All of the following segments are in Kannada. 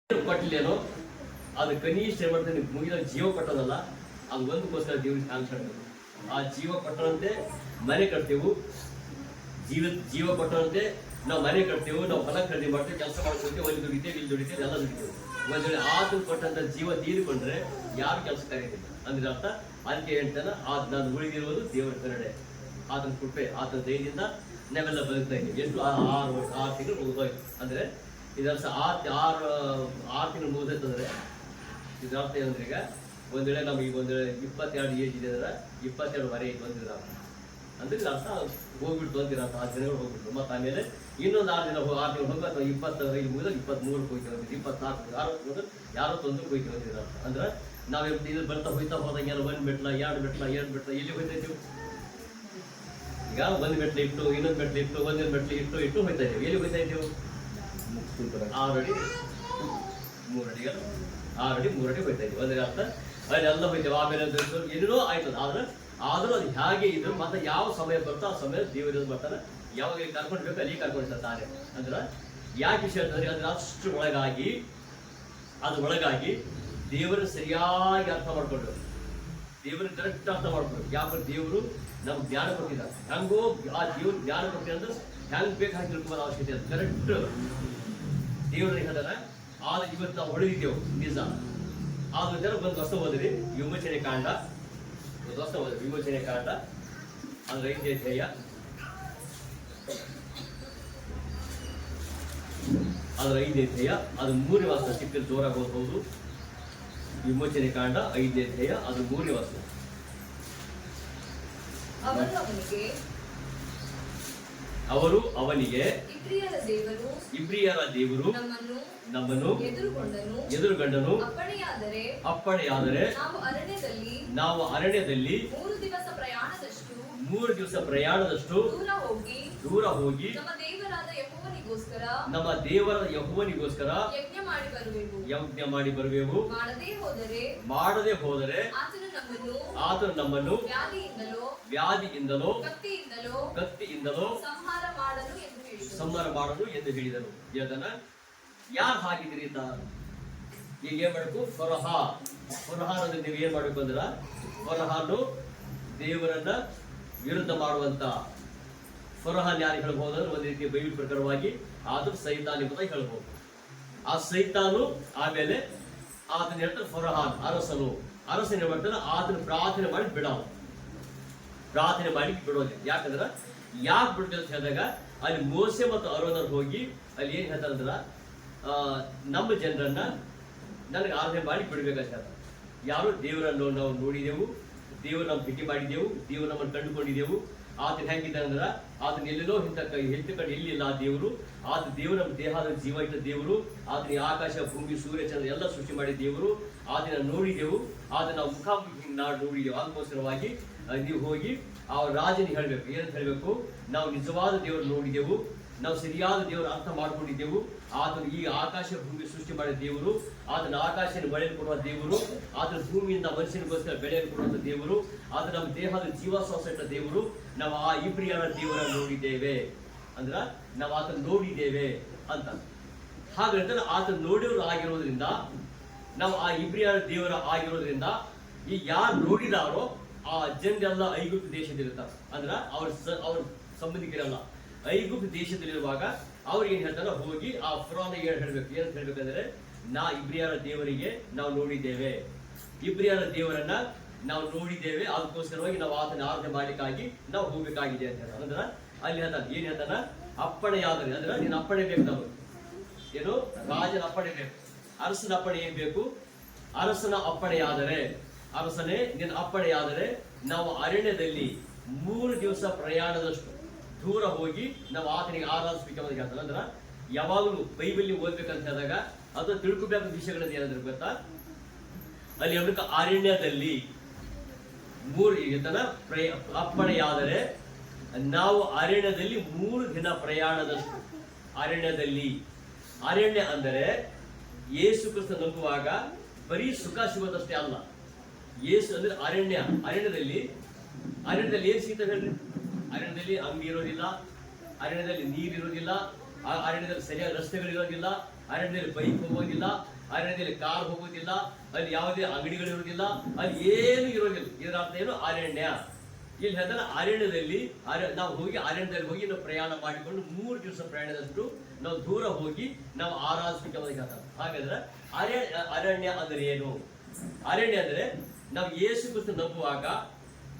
ಕೊಟ್ಟಿಲ್ಲೇನೋ ಅದು ಕನಿಷ್ಠ ಏನ್ ಮಾಡ್ತಾರೆ, ಮುಗಿದ ಜೀವ ಕೊಟ್ಟೋದಲ್ಲ, ಅದು ಒಂದಕ್ಕೋಸ್ಕರ ದೇವ್ರಿಗೆ ಕಾಣಿಸ್ಕೊಳ್ಬೇಕು. ಆ ಜೀವ ಕೊಟ್ಟಂತೆ ಮನೆ ಕಟ್ತೇವು, ಜೀವ ಕೊಟ್ಟಂತೆ ನಾವು ಮನೆ ಕಟ್ತೇವೆ, ನಾವು ಹೊಲ ಖರೀದಿ ಮಾಡ್ತೇವೆ, ಕೆಲಸ ಮಾಡ್ಕೊಳ್ತೇವೆ, ಅಲ್ಲಿ ದುಡಿತೇವೆ, ಇಲ್ಲಿ ದುಡಿತೇವೆ, ಎಲ್ಲ ದುಡಿತೇವೆ. ಒಂದ್ ವೇಳೆ ಆತನ ಕೊಟ್ಟಂತ ಜೀವ ತೀರಿಕೊಂಡ್ರೆ ಯಾರು ಕೆಲಸ ಕರೆಯೋದಿಲ್ಲ ಅಂದ್ರೆ ಅರ್ಥ. ಅದಕ್ಕೆ ಹೇಳ್ತಾನೆ, ನಾನು ಉಳಿದಿರುವುದು ದೇವರ ಕರುಣೆ, ಆತನ ಕೃಪೆ, ಆತನ ದಯದಿಂದ ನಾವೆಲ್ಲ ಬದುಕ್ತಾ ಇದ್ದೀವಿ. ಎಷ್ಟು 6 ತಿಂಗಳು ಮುಗಿದೋಯ್ತು ಅಂದ್ರೆ ಇದರ್ಥ 6 ತಿಂಗಳು ಮುಗಿದೈತಂದ್ರೆ ಇದರ ಅರ್ಥ ಏನಂದ್ರೆ, ಈಗ ಒಂದ್ ವೇಳೆ ನಮ್ಗೆ ಈಗ 22 ಏಜ್ ಇದೆ ಅಂದ್ರೆ 22 ವರೆ ಬಂದಿರ ಅಂದ್ರೆ ಇದ್ರ ಅರ್ಥ ಹೋಗ್ಬಿಟ್ಟು ಅಂದಿರ 6 ದಿನಗಳು ಹೋಗ್ಬಿಟ್ಟು. ಮತ್ತೆ ಆಮೇಲೆ ಇನ್ನೊಂದು 6 ದಿನ 6 ತಿಂಗಳು ಹೋಗಿ ಅಥವಾ 25 ಮುಗಿದಾಗ 23 ಹೋಯ್ತು, 24 60 61 ಹೋಯ್ತು ಅಂದಿರ ಅರ್ಥ. ಅಂದ್ರೆ ನಾವ್ ಇದು ಬರ್ತಾ ಹೋಯ್ತಾ ಹೋದಂಗೆ 1 ಮೆಟ್ಲ 2 ಮೆಟ್ಲ ಎಲ್ಲಿ ಹೋಯ್ತಾ ಇದ್ದೀವಿ? ಈಗ 1 ಮೆಟ್ಲು ಇಟ್ಟು, ಇನ್ನೊಂದು ಮೆಟ್ಲು ಇಟ್ಟು, 1 ಮೆಟ್ಲು ಇಟ್ಟು ಹೋಯ್ತಾ ಇದ್ದೀವಿ. ಎಲ್ಲಿ ಹೋಯ್ತಾ ಇದ್ದೀವಿ? 6 ಅಡಿ 3 ಅಡಿ 6 ಅಡಿ 3 ಅಡಿ ಹೋಯ್ತಾ ಇದ್ದೀವಿ. ಅಂದ್ರೆ ಅರ್ಥ ಅದೆಲ್ಲ ಹೋಯ್ತೇವೆ. ಆಮೇಲೆ ಏನೇನೋ ಆಯ್ತದ, ಆದ್ರೂ ಅದು ಹೇಗೆ ಇದ್ರು ಮತ್ತೆ ಯಾವ ಸಮಯ ಬರ್ತೋ ಆ ಸಮಯ ದೇವರು ಬರ್ತಾನೆ. ಯಾವಾಗ ಕರ್ಕೊಂಡ್ಬೇಕು ಅಲ್ಲಿ ಕರ್ಕೊಂಡಿರ್ತಾನೆ. ಅಂದ್ರೆ ಯಾಕೆ ವಿಷಯ ಅಂತಂದ್ರೆ ಅದ್ರ ಅಷ್ಟು ಒಳಗಾಗಿ ದೇವರನ್ನು ಸರಿಯಾಗಿ ಅರ್ಥ ಮಾಡ್ಕೊಂಡು, ದೇವರನ್ನ ಕರೆಕ್ಟ್ ಅರ್ಥ ಮಾಡ್ಕೊಂಡು. ಯಾಕಂದ್ರೆ ದೇವರು ನಮ್ಗೆ ಜ್ಞಾನ ಕೊಟ್ಟಿದ್ದಾರೆ. ಹೆಂಗೋ ಆ ದೇವ್ರ ಜ್ಞಾನ ಕೊಟ್ಟಿ ಅಂದ್ರೆ ಹೆಂಗ್ ಬೇಕಾಗಿ ತಿಳ್ಕೊಬೋದು ಅವಶ್ಯಕತೆ ಅಂತ ಕರೆಕ್ಟ್ ದೇವ್ರಿಗೆ ಹೇಳ್ತಾನೆ. ಆದ್ರೆ ಇವತ್ತು ನಾವು ಹೊಳೆದಿದ್ದೇವೆ ನಿಜ. ಆದ್ರೆ ಒಂದು ಹೊಸ ಓದಿರಿ, ವಿಮೋಚನೆ ಕಾಂಡ, ಒಂದು ಹೊಸ ಓದಿರಿ ವಿಮೋಚನೆ ಕಾಂಡ, ಅಂದ್ರೆ 5ನೇ ಅಧ್ಯಾಯ, ಅದ್ರ 5ನೇ ಅಧ್ಯಾಯ, ಅದು 3ನೇ ವಾಸ. ಚಿಕ್ಕ ಜೋರಾಗಿ ಓದ್ಬಹುದು. ವಿಮೋಚನೆ ಕಾಂಡ 5ನೇ ಅಧ್ಯಾಯ, ಅದು 3ನೇ ವಾಸ. ಅವರು ಅವನಿಗೆ ಇಬ್ರಿಯರ ದೇವರು ನಮ್ಮನ್ನು ಎದುರುಗೊಂಡನು. ಅಪ್ಪಣೆಯಾದರೆ ನಾವು ಅರಣ್ಯದಲ್ಲಿ 3 ದಿವಸ ಪ್ರಯಾಣದಷ್ಟು ದೂರ ಹೋಗಿ ನಮ್ಮ ದೇವರ ಯೆಹೋವನಿಗೋಸ್ಕರ ಯಜ್ಞ ಮಾಡಿ ಬರುವೆವು. ಮಾಡದೆ ಹೋದರೆ ಆತನು ನಮ್ಮನ್ನು ವ್ಯಾಧಿಯಿಂದಲೋ ಕತ್ತಿಯಿಂದಲೋ ಸಂಹಾರ ಮಾಡಲು ಎಂದು ಹೇಳಿದನು. ಹೇಳ್ತಾನ, ಯಾರು ಹಾಗಿದ್ರಿ ಅಂತ ಈಗ ಏನ್ ಮಾಡಬೇಕು? ಫರೋಹ ಅಂದ್ರೆ ನೀವು ಏನ್ ಮಾಡ್ಬೇಕು ಅಂದ್ರ, ಫರೋಹನು ದೇವರನ್ನ ವಿರುದ್ಧ ಮಾಡುವಂತ ಫರೋಹನ್ ಯಾರು ಹೇಳ್ಬಹುದಂದ್ರೆ ಒಂದು ರೀತಿಯ ಬೈಬಲ್ ಪ್ರಕಾರವಾಗಿ ಆದ್ರೂ ಸೈತಾನ್ ಎಂಬುದಾಗಿ ಹೇಳ್ಬಹುದು. ಆ ಸೈತಾನು ಆಮೇಲೆ ಆತನ ಹೇಳ್ತಾರೆ ಫರೋಹಾನ್ ಅರಸನ ಮಾಡ್ತಾನೆ. ಆತನ ಪ್ರಾರ್ಥನೆ ಮಾಡಿ ಬಿಡೋದು. ಯಾಕಂದ್ರ ಯಾಕೆ ಬಿಡ್ತೇವೆ ಅಂತ ಹೇಳಿದಾಗ ಅಲ್ಲಿ ಮೋಸೆ ಮತ್ತು ಅರೋನರು ಹೋಗಿ ಅಲ್ಲಿ ಏನ್ ಹೇಳ್ತಾರಂದ್ರ, ನಮ್ಮ ಜನರನ್ನ ನನಗೆ ಆರಾಧನೆ ಮಾಡಿ ಬಿಡ್ಬೇಕಂತ ಹೇಳ್ತಾರೆ. ಯಾರು? ದೇವರನ್ನು ನಾವು ನೋಡಿದೆವು, ದೇವರು ನಾವು ಭೇಟಿ ಮಾಡಿದೆವು, ದೇವರು ನಮ್ಮನ್ನು ಕಂಡುಕೊಂಡಿದ್ದೆವು. ಆತನ ಹೆಂಗಿದ್ದ ಅಂದ್ರ ಆತನ ಎಲ್ಲೆಲ್ಲೋ ಹೆಂತ ಕಡೆ ಎಲ್ಲಿಲ್ಲ ಆ ದೇವರು. ಆತ ದೇವರು ನಮ್ಮ ದೇಹದ ಜೀವ ಇದ್ದ ದೇವರು. ಆತನ ಆಕಾಶ ಭೂಮಿ ಸೂರ್ಯ ಚಂದ್ರ ಎಲ್ಲ ಸೃಷ್ಟಿ ಮಾಡಿದ ದೇವರು. ಆತನ ನೋಡಿದೆವು, ಆತನ ನಾವು ಮುಖಾಮುಖಿ ನೋಡಿದೆವು. ಅದಕ್ಕೋಸ್ಕರವಾಗಿ ನೀವು ಹೋಗಿ ಆ ರಾಜನಿಗೆ ಹೇಳ್ಬೇಕು. ಏನಂತ ಹೇಳ್ಬೇಕು? ನಾವು ನಿಜವಾದ ದೇವರು ನೋಡಿದೆವು, ನಾವು ಸರಿಯಾದ ದೇವರು ಅರ್ಥ ಮಾಡ್ಕೊಂಡಿದ್ದೆವು. ಆತನು ಈ ಆಕಾಶ ಭೂಮಿ ಸೃಷ್ಟಿ ಮಾಡಿದ ದೇವರು, ಆತನ ಆಕಾಶನ ಬೆಳೆಯನ್ನು ಕೊಡುವ ದೇವರು, ಆತನ ಭೂಮಿಯಿಂದ ಮನುಷ್ಯನಿಗೋಸ್ಕರ ಬೆಳೆಯನ್ನು ಕೊಡುವಂತ ದೇವರು, ಆತ ನಮ್ಮ ದೇಹದ ಜೀವಶ್ವಾಸ ಇಟ್ಟ ದೇವರು. ನಾವು ಆ ಇಬ್ರಿಯರ ದೇವರನ್ನು ನೋಡಿದ್ದೇವೆ ಅಂದ್ರ ನಾವು ಆತನ ನೋಡಿದ್ದೇವೆ ಅಂತ. ಹಾಗಾದ್ರೆ ಆತನ ನೋಡಿಯವರು ಆಗಿರೋದ್ರಿಂದ, ನಾವು ಆ ಇಬ್ರಿಯರ ದೇವರ ಆಗಿರೋದ್ರಿಂದ ಈ ಯಾರು ನೋಡಿದಾರೋ ಆ ಜನರೆಲ್ಲ ಐಗುಪ್ತ ದೇಶದಲ್ಲಿರ್ತಾರೆ. ಅಂದ್ರ ಅವ್ರ ಸಂಬಂಧಿಕರೆಲ್ಲ ಐಗುಪ್ತ ದೇಶದಲ್ಲಿರುವಾಗ ಅವ್ರಿಗೆ ಏನ್ ಹೇಳ್ತಾರ, ಹೋಗಿ ಆ ಫರೋಹನಿಗೆ ಹೇಳ್ಬೇಕು. ಏನಂತ ಹೇಳ್ಬೇಕಂದ್ರೆ, ಇಬ್ರಿಯರ ದೇವರಿಗೆ ನಾವು ನೋಡಿದ್ದೇವೆ, ಇಬ್ರಿಯರ ದೇವರನ್ನ ನಾವು ನೋಡಿದ್ದೇವೆ, ಅದಕ್ಕೋಸ್ಕರವಾಗಿ ನಾವು ಆತನ ಆರಾಧನೆ ಮಾಡ್ಲಿಕ್ಕಾಗಿ ನಾವು ಹೋಗ್ಬೇಕಾಗಿದೆ ಅಂತ ಹೇಳ್ತಾರೆ. ಅಂದ್ರೆ ಅಲ್ಲಿ ಹೇಳ್ತಾನೆ, ಏನ್ ಹೇಳ್ತಾನ? ಅಪ್ಪಣೆಯಾದರೆ ಅಂದ್ರೆ ನೀನು ಅಪ್ಪಣೆ ಬೇಕು. ನಾವು ಏನು? ರಾಜನ ಅಪ್ಪಣೆ ಬೇಕು, ಅರಸನ ಅಪ್ಪಣೆ ಏನ್ ಬೇಕು? ಅರಸನ ಅಪ್ಪಣೆಯಾದರೆ, ಅರಸನೇ ನಿನ್ನ ಅಪ್ಪಣೆಯಾದರೆ ನಾವು ಅರಣ್ಯದಲ್ಲಿ 3 ದಿವಸ ಪ್ರಯಾಣದಷ್ಟು ದೂರ ಹೋಗಿ ನಾವು ಆತನಿಗೆ ಆರಾಧಿಸಬೇಕಂತ ಹೇಳ್ತಾನೆ. ಅಂದ್ರ ಯಾವಾಗಲೂ ಬೈಬಲ್ ಓದ್ಬೇಕಂತ ಹೇಳಿದಾಗ ಅದು ತಿಳ್ಕೊಬೇಕಾದ ವಿಷಯಗಳನ್ನ ಏನಾದ್ರು ಗೊತ್ತಾ? ಅಲ್ಲಿ ಹೇಳ್ಬೇಕು, ಅರಣ್ಯದಲ್ಲಿ 3 ಅಪ್ಪಣೆಯಾದರೆ ನಾವು ಅರಣ್ಯದಲ್ಲಿ 3 ದಿನ ಪ್ರಯಾಣದಷ್ಟು. ಅರಣ್ಯ ಅಂದರೆ ಯೇಸು ಕ್ರಿಸ್ತ ನಂಬುವಾಗ ಬರೀ ಸುಖ ಸಿಗೋದಷ್ಟೇ ಅಲ್ಲ. ಯೇಸು ಅಂದ್ರೆ ಅರಣ್ಯದಲ್ಲಿ ಏನ್ ಸಿಗ್ತದೆ ಹೇಳ್ರಿ? ಅರಣ್ಯದಲ್ಲಿ ಅಂಗಡಿ ಇರೋದಿಲ್ಲ, ಅರಣ್ಯದಲ್ಲಿ ನೀರಿರೋದಿಲ್ಲ, ಅರಣ್ಯದಲ್ಲಿ ಸರಿಯಾದ ರಸ್ತೆಗಳಿರೋದಿಲ್ಲ, ಅರಣ್ಯದಲ್ಲಿ ಬೈಕ್ ಹೋಗೋದಿಲ್ಲ, ಅರಣ್ಯದಲ್ಲಿ ಕಾರ್ ಹೋಗುವುದಿಲ್ಲ, ಅಲ್ಲಿ ಯಾವುದೇ ಅಂಗಡಿಗಳು ಇರುವುದಿಲ್ಲ, ಅಲ್ಲಿ ಏನು ಇರೋದಿಲ್ಲ. ಇದರ ಅರ್ಥ ಏನು? ಅರಣ್ಯ. ಇಲ್ಲಿ ಹೇಳ್ತಾನೆ ಅರಣ್ಯದಲ್ಲಿ ನಾವು ಹೋಗಿ ಅರಣ್ಯದಲ್ಲಿ ಹೋಗಿ ನಾವು ಪ್ರಯಾಣ ಮಾಡಿಕೊಂಡು 3 ದಿವಸ ಪ್ರಯಾಣದಷ್ಟು ನಾವು ದೂರ ಹೋಗಿ ನಾವು ಆರಾಧಿಸಲಿಕ್ಕೆ ಹೇಳ್ತಾರೆ. ಹಾಗಾದ್ರೆ ಅರಣ್ಯ ಅಂದ್ರೆ ಏನು? ಅರಣ್ಯ ಅಂದ್ರೆ ನಾವು ಯೇಸು ಕ್ರಿಸ್ತ ನಂಬುವಾಗ,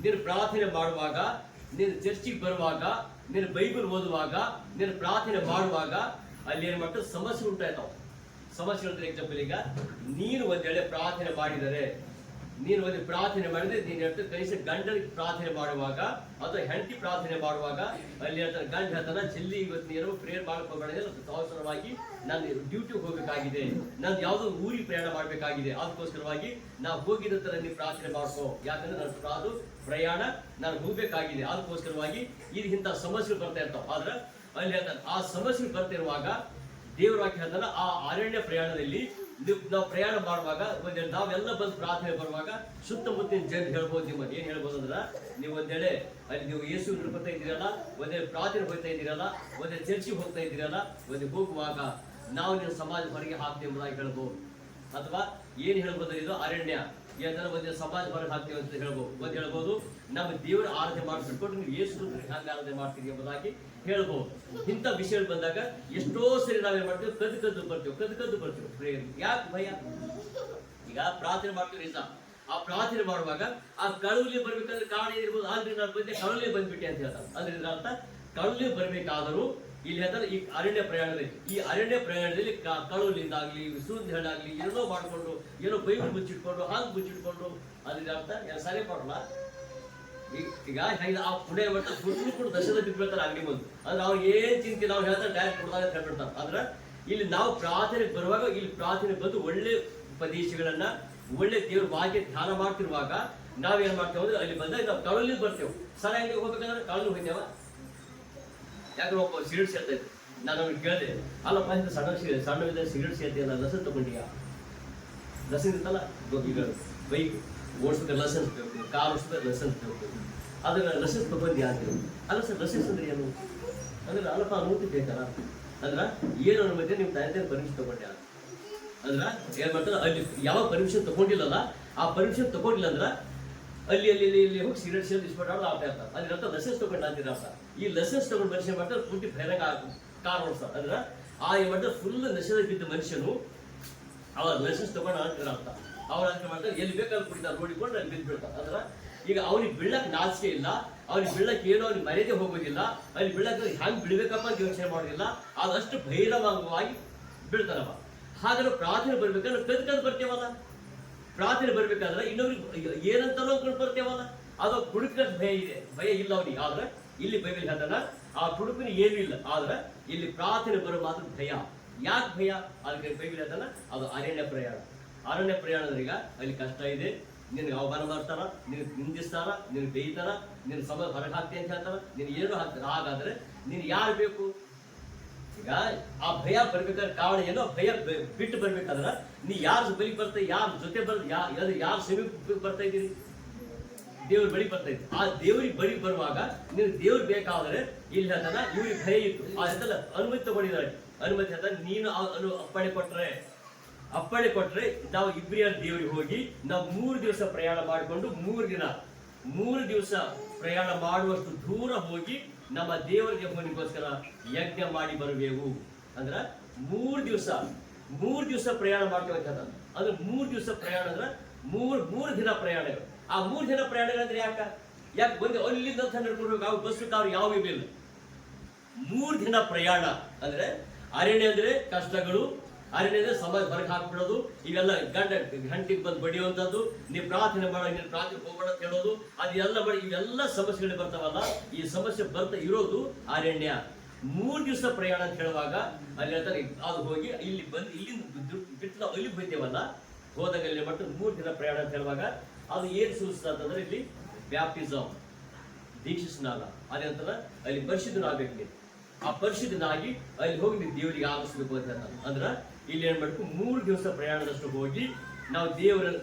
ನೀನು ಪ್ರಾರ್ಥನೆ ಮಾಡುವಾಗ, ನೀನು ಚರ್ಚಿಗೆ ಬರುವಾಗ, ನೀನು ಬೈಬಲ್ ಓದುವಾಗ, ನೀನು ಪ್ರಾರ್ಥನೆ ಮಾಡುವಾಗ ಅಲ್ಲಿ ಏನ್ ಮಾಡ್ತಾರೆ? ಸಮಸ್ಯೆ ಉಂಟಾಯ್ತಾವ. ಸಮಸ್ಯೆ ಅಂದ್ರೆ ಎಕ್ಸಾಂಪಲ್, ಈಗ ನೀನು ಒಂದ್ ವೇಳೆ ಪ್ರಾರ್ಥನೆ ಮಾಡಿದರೆ, ನೀನು ಒಂದು ಪ್ರಾರ್ಥನೆ ಮಾಡಿದ್ರೆ ನೀನು ಹೇಳ್ತಾರೆ ಕನಿಷ್ಠ ಗಂಡನಿಗೆ ಪ್ರಾರ್ಥನೆ ಮಾಡುವಾಗ ಅಥವಾ ಹೆಂಡತಿ ಪ್ರಾರ್ಥನೆ ಮಾಡುವಾಗ ಅಲ್ಲಿ ಹೇಳ್ತಾರೆ, ಗಂಡ ಹೇಳ್ತಾನೆ ಜಲ್ದಿ ಇವತ್ತು ನೀನು ಪ್ರೇಯರ್ ಮಾಡ್ಕೋಬೇಡ, ಅವಸರವಾಗಿ ನಾನು ಡ್ಯೂಟಿಗೆ ಹೋಗ್ಬೇಕಾಗಿದೆ, ನಾನು ಯಾವುದೋ ಊರಿಗೆ ಪ್ರಯಾಣ ಮಾಡ್ಬೇಕಾಗಿದೆ, ಅದಕ್ಕೋಸ್ಕರವಾಗಿ ನಾವು ಹೋಗಿದ ತರ ನೀವು ಪ್ರಾರ್ಥನೆ ಮಾಡ್ಕೋ, ಯಾಕಂದ್ರೆ ನನ್ನ ಅದು ಪ್ರಯಾಣ ನಾನು ಹೋಗ್ಬೇಕಾಗಿದೆ, ಅದಕ್ಕೋಸ್ಕರವಾಗಿ ಇಂಥ ಸಮಸ್ಯೆಗಳು ಬರ್ತಾ ಇರ್ತಾವ. ಆದ್ರೆ ಅಲ್ಲಿ ಹೇಳ್ತಾನೆ ಆ ಸಮಸ್ಯೆ ಬರ್ತಿರುವಾಗ ದೇವರ ವಾಕ್ಯ ಹೇಳ್ತಾನೆ ಆ ಅರಣ್ಯ ಪ್ರಯಾಣದಲ್ಲಿ ನಾವು ಪ್ರಯಾಣ ಮಾಡುವಾಗ ನಾವೆಲ್ಲ ಬಂದು ಪ್ರಾರ್ಥನೆ ಬರುವಾಗ ಸುತ್ತಮುತ್ತಿನ ಜನ ಹೇಳ್ಬೋದು, ನಿಮ್ಮನ್ನು ಏನ್ ಹೇಳ್ಬೋದು ಅಂದ್ರೆ, ನೀವು ಒಂದೇಳೆ ಅಲ್ಲಿ ನೀವು ಯೇಸು ಬರ್ತಾ ಇದ್ದೀರಲ್ಲ, ಒಂದೇ ಪ್ರಾರ್ಥನೆ ಹೋಗ್ತಾ ಇದ್ದೀರಲ್ಲ, ಒಂದೇ ಚರ್ಚಿಗೆ ಹೋಗ್ತಾ ಇದ್ದೀರಲ್ಲ, ಒಂದೇ ಹೋಗುವಾಗ ನಾವು ನೀವು ಸಮಾಜ ಹೊರಗೆ ಹಾಕ್ತೇವೆ ಎಂಬುದಾಗಿ ಹೇಳ್ಬೋದು. ಅಥವಾ ಏನ್ ಹೇಳ್ಬೋದು? ಇದು ಅರಣ್ಯ ಯಾಕಂದ್ರೆ ಒಂದೇ ಸಮಾಜ ಹೊರಗೆ ಹಾಕ್ತೇವೆ ಅಂತ ಹೇಳ್ಬೋದು. ಹೇಳ್ಬೋದು ನಮ್ಮ ದೇವರ ಆರಾಧನೆ ಮಾಡಿಸ್ಬಿಟ್ಟು ನೀವು ಯೇಸು ಹಂಗೆ ಆರಾಧನೆ ಮಾಡ್ತೀವಿ ಎಂಬುದಾಗಿ ಹೇಳ್ಬೋದು. ಇಂಥ ವಿಷಯಗಳು ಬಂದಾಗ ಎಷ್ಟೋ ಸರಿ ನಾವೇನ್ ಮಾಡ್ತೀವಿ? ಕದ್ದು ಬರ್ತೀವಿ ಪ್ರೇಯರ್. ಯಾಕೆ ಭಯ? ಈಗ ಪ್ರಾರ್ಥನೆ ಮಾಡ್ತೀವಿ ನಿಜ, ಆ ಪ್ರಾರ್ಥನೆ ಮಾಡುವಾಗ ಆ ಕಳುವಲಿ ಬರ್ಬೇಕಂದ್ರೆ ಕಾರಣ ಏನಿರ್ಬೋದು? ಆದ್ರೆ ನಾನು ಬಂದೆ ಕಳುವಲಿ ಬಂದ್ಬಿಟ್ಟೆ ಅಂತ ಹೇಳ್ತಾರೆ. ಅಂದ್ರೆ ಇದರ ಅರ್ಥ ಕಳುವಲಿ ಬರ್ಬೇಕಾದರೂ ಇಲ್ಲಿ ಹೇಳ್ತಾರೆ ಈ ಅರಣ್ಯ ಪ್ರಯಾಣದಲ್ಲಿ ಕಳುವಲಿಂದಾಗ್ಲಿ ಸುಂದರನಾಗ್ಲಿ ಏನೋ ಮಾಡ್ಕೊಂಡು ಏನೋ ಬೈಬಲ್ ಮುಚ್ಚಿಟ್ಕೊಂಡು ಹಾಗೆ ಮುಚ್ಚಿಟ್ಕೊಂಡು ಅದ್ರ ಅರ್ಥ ಸರಿ ಮಾಡಲ್ಲ. ಈಗ ಆ ಪುಣೆ ಮಟ್ಟ ಸುಟ್ಟು ಕೂಡ ದಶದ ಬಿಟ್ಬಿಡ್ತಾರೆ ಅಂಗಡಿ ಮುಂದೆ. ಅಂದ್ರೆ ಅವ್ರು ಏನ್ ಚಿಂತೆ ನಾವು ಹೇಳ್ತಾರೆ ಡೈರೆಕ್ಟ್ ಕೊಡ್ದಾಗ ಹೇಳ್ಬಿಡ್ತಾರೆ. ಆದ್ರೆ ಇಲ್ಲಿ ನಾವು ಪ್ರಾರ್ಥನೆ ಬರುವಾಗ ಇಲ್ಲಿ ಪ್ರಾರ್ಥನೆ ಬಂದು ಒಳ್ಳೆ ಉಪದೇಶಗಳನ್ನ ಒಳ್ಳೆ ದೇವ್ರ ವಾಕ್ಯ ಧ್ಯಾನ ಮಾಡ್ತಿರುವಾಗ ನಾವೇನ್ ಮಾಡ್ತೇವೆ ಅಂದ್ರೆ ಅಲ್ಲಿ ಬಂದಾಗ ನಾವು ಕಳುವಲಿ ಬರ್ತೇವೆ. ಸರ ಅಂಗಡಿಗೆ ಹೋಗ್ಬೇಕಂದ್ರೆ ಕಳುವಲಿ ಹೋಗ್ತೇವ. ಯಾಕಂದ್ರೆ ಒಬ್ಬ ಸಿಗರೇಟ್ ಸೇರ್ತಾ ಇತ್ತು, ನಾನು ಅವ್ನಿಗೆ ಕೇಳಿದೆ, ಅಲ್ಲಪ್ಪ ಇಂತ ಸಣ್ಣ ಸಿಗರೇಟ್ ಸೇರ್ತೀಯಲ್ಲ, ಲಸನ್ ತಗೊಂಡಿಯಾ? ಲಸನ್ ಇತ್ತಲ್ಲ, ಈಗ ಬೈಕ್ ಓಡಿಸ್ಬೇಕು ಲಸನ್ಸ್ ಬೇಕು, ಕಾರ್ ಓಡಿಸ್ಬೇಕು ಲಸನ್ಸ್ ಬೇಕು, ಅದನ್ನ ಲಸನ್ಸ್ ತಗೊಂಡ್ಯಾ ಅಂತ. ಅಲ್ಲ ಸರ್, ಲಸನ್ಸ್ ಅಂದ್ರೆ ಏನು ಅಂದ್ರೆ, ಅಲ್ಲಪ್ಪ ಅನುಮತಿ ಬೇಕಲ್ಲ ಅಂದ್ರ ಏನು ಅನುಮತಿ? ನಿಮ್ಮ ತಂದೆ ಪರ್ಮಿಷನ್ ತಗೊಂಡ್ಯಾ ಅಂದ್ರ ಏನ್ ಮಾಡ್ತಾರೆ? ಅಲ್ಲಿ ಯಾವ ಪರ್ಮಿಷನ್ ತಗೊಂಡಿಲ್ಲಲ್ಲ, ಆ ಪರ್ಮಿಷನ್ ತಗೊಂಡಿಲ್ಲ ಅಂದ್ರ ಅಲ್ಲಿ ಅಲ್ಲಿ ಇಲ್ಲಿ ಹೋಗಿ ಸಿಗರೇಟ್ ಸೇಲ್ ಇಸ್ಪೋಟಾಡೋದು ಆಗ್ತಾ ಇರ್ತಾರೆ. ಅದ್ರ ಅರ್ಥ ಲಸೆನ್ಸ್ ತಗೊಂಡು ಅಂತಿರ ಅರ್ಥ. ಈ ಲಸೆನ್ಸ್ ತಗೊಂಡು ಮನುಷ್ಯ ಮಾಡ್ತಾರೆ ಪೂರ್ತಿ ಭಯಂಕ ಕಾರ್ ಓಡಿಸ್ತಾರೆ. ಅಂದ್ರ ಆ ಏನ್ ಮಾಡ್ತಾರೆ ಫುಲ್ ನಶೆದ ಬಿದ್ದ ಮನುಷ್ಯನು ಅವ್ರ ಲಸೆನ್ಸ್ ತಗೊಂಡು ಅಂತಿರ ಅರ್ಥ. ಅವ್ರ ಅಂತ ಮಾಡ್ತಾರೆ ಎಲ್ಲಿ ಬೇಕಾದ್ರೆ ಕುಡಿತಾರೆ, ನೋಡಿಕೊಂಡು ಅಲ್ಲಿ ಬಿದ್ದು ಬಿಡ್ತಾರೆ. ಅಂದ್ರ ಈಗ ಅವ್ರಿಗೆ ಬೀಳಕ್ ನಾಚಿಕೆ ಇಲ್ಲ, ಅವ್ರಿಗೆ ಬೀಳಕ್ ಏನೋ ಅವ್ರಿಗೆ ಮರ್ಯಾದೆ ಹೋಗೋದಿಲ್ಲ, ಅಲ್ಲಿ ಬೀಳಕ್ ಹ್ಯಾಂಗ್ ಬಿಡ್ಬೇಕಪ್ಪ ಅಂತ ಯೋಚನೆ ಮಾಡೋದಿಲ್ಲ, ಅದಷ್ಟು ಬಹಿರಂಗವಾಗಿ ಬೀಳ್ತಾರವ. ಹಾಗಾದ್ರೆ ಪ್ರಾರ್ಥನೆ ಬರ್ಬೇಕಾದ್ರೆ ಕದ್ ಬರ್ತೇವಲ್ಲ, ಪ್ರಾರ್ಥನೆ ಬರ್ಬೇಕಾದ್ರೆ ಇನ್ನೊಬ್ರಿಗೆ ಏನಂತಾರೋ ಅಂದ್ಕೊಂಡು ಬರ್ತೇವಲ್ಲ, ಅದು ಹುಡುಕದ ಭಯ ಇದೆ, ಭಯ ಇಲ್ಲ ಅವ್ನಿಗೆ. ಆದ್ರೆ ಇಲ್ಲಿ ಬೈಬಲ್ ಹೇಳ್ತಾನ ಆ ಹುಡುಕನ ಏನೂ ಇಲ್ಲ, ಆದ್ರೆ ಇಲ್ಲಿ ಪ್ರಾರ್ಥನೆ ಬರೋ ಮಾತ್ರ ಭಯ. ಯಾಕೆ ಭಯ? ಅದಕ್ಕೆ ಬೈಬಲ್ ಹೇಳ್ತಾನ ಅದು ಅರಣ್ಯ ಪ್ರಯಾಣದ್ರೀಗ ಅಲ್ಲಿ ಕಷ್ಟ ಇದೆ, ನಿನ್ಗೆ ಅವಮಾನ ಮಾಡ್ತಾರ, ನಿನ್ಗೆ ನಿಂದಿಸ್ತಾರ, ನಿನ್ಗೆ ಬೇಯ್ತಾರ, ನಿನ್ ಸಮಯ ಹೊರಗೆ ಹಾಕ್ತಿ ಅಂತ ಹೇಳ್ತಾರ, ನೀನು ಏನು ಹಾಕ್ತಾರ. ಹಾಗಾದ್ರೆ ನೀನು ಯಾರು ಬೇಕು? ಈಗ ಆ ಭಯ ಬರ್ಬೇಕಾದ್ರೆ ಕಾರಣ ಏನೋ, ಭಯ ಬಿಟ್ಟು ಬರ್ಬೇಕಾದ್ರ ನೀ ಯಾರ ಬಳಿ ಬರ್ತಾ, ಯಾರ ಜೊತೆ ಯಾರ ಸಮೀಪ ಬರ್ತಾ ಇದ್ದೀರಿ? ದೇವ್ರ ಬಳಿ ಬರ್ತಾ ಇದ್ರಿ. ಆ ದೇವ್ರಿಗೆ ಬಳಿ ಬರುವಾಗ ನೀನು ದೇವ್ರು ಬೇಕಾದ್ರೆ ಇಲ್ಲಿ ಹೇಳ್ತಾನ ಇವ್ರಿಗೆ ಭಯ ಇತ್ತು, ಅದೆಲ್ಲ ಅನುಮತಿ ತಗೊಂಡಿದ್ದಾರೆ. ಅನುಮತಿ ಹೇಳ್ತಾನೆ ನೀನು ಅಪ್ಪಣೆ ಕೊಟ್ರೆ ನಾವು ಇಬ್ರಿಯ ದೇವ್ರಿಗೆ ಹೋಗಿ ನಾವು 3 ದಿವಸ ಪ್ರಯಾಣ ಮಾಡಿಕೊಂಡು 3 ದಿವಸ ಪ್ರಯಾಣ ಮಾಡುವಷ್ಟು ದೂರ ಹೋಗಿ ನಮ್ಮ ದೇವರಿಗೆ ಹೋಗಲಿಕ್ಕೋಸ್ಕರ ಯಜ್ಞ ಮಾಡಿ ಬರಬೇಕು. ಅಂದ್ರ 3 ದಿವಸ ಪ್ರಯಾಣ ಮಾಡ್ತೇವೆ ಅಂತ. ಅಂದ್ರೆ 3 ದಿವಸ ಪ್ರಯಾಣ ಅಂದ್ರೆ 3 ದಿನ ಪ್ರಯಾಣಗಳು. ಆ 3 ದಿನ ಪ್ರಯಾಣಗಳಂದ್ರೆ ಯಾಕೆ ಬಂದು ಅಲ್ಲಿಂದ ನಡ್ಕೊಡ್ಬೇಕು? ಅವ್ರು ಬಸ್ ಅವ್ರು ಯಾವ ಇಲ್ಲ. 3 ದಿನ ಪ್ರಯಾಣ ಅಂದ್ರೆ ಅರಣ್ಯ ಅಂದ್ರೆ ಕಷ್ಟಗಳು, ಅರಣ್ಯ ಅಂದ್ರೆ ಸಮಾಜ ಹೊರಗೆ ಹಾಕ್ಬಿಡೋದು, ಇವೆಲ್ಲ ಗಂಟೆಗೆ ಬಂದು ಬಡಿಯುವಂಥದ್ದು, ನೀವು ಪ್ರಾರ್ಥನೆ ಮಾಡೋ, ನೀನು ಪ್ರಾರ್ಥನೆ ಹೋಗೋಣ ಅಂತ ಹೇಳೋದು, ಅದೆಲ್ಲ ಮಾಡಿ ಇವೆಲ್ಲ ಸಮಸ್ಯೆಗಳು ಬರ್ತಾವಲ್ಲ. ಈ ಸಮಸ್ಯೆ ಬರ್ತಾ ಇರೋದು ಅರಣ್ಯ. 3 ದಿವಸ ಪ್ರಯಾಣ ಅಂತ ಹೇಳುವಾಗ ಅಲ್ಲಿ ಹೇಳ್ತಾರೆ ಅದು ಹೋಗಿ ಇಲ್ಲಿ ಬಂದು ಇಲ್ಲಿಂದ ಬಿಟ್ಟು ನಾವು ಅಲ್ಲಿ ಹೋಗ್ತೇವಲ್ಲ, ಹೋದಾಗ ಇಲ್ಲಿ ಮಟ್ಟ 3 ದಿನ ಪ್ರಯಾಣ ಅಂತ ಹೇಳುವಾಗ ಅದು ಏನ್ ಸೂಚಿಸ್ತದೆ ಅಂತಂದ್ರೆ ಇಲ್ಲಿ ಬ್ಯಾಪ್ಟಿಸಮ್, ದೀಕ್ಷಾ ಸ್ನಾನ. ಅದೇಂತರ ಅಲ್ಲಿ ಪರಿಶುದ್ಧನಾಗಬೇಕು. ನೀವು ಆ ಪರಿಶುದ್ಧನಾಗಿ ಅಲ್ಲಿ ಹೋಗಿ ನೀವು ದೇವರಿಗೆ ಆರಿಸಬೇಕು ಅಂತ ಹೇಳ್ತಾರೆ. ಅಂದ್ರ ಇಲ್ಲಿ ಏನ್ ಮಾಡ್ಬೇಕು? 3 ದಿವಸ ಪ್ರಯಾಣದಷ್ಟು ಹೋಗಿ ನಾವು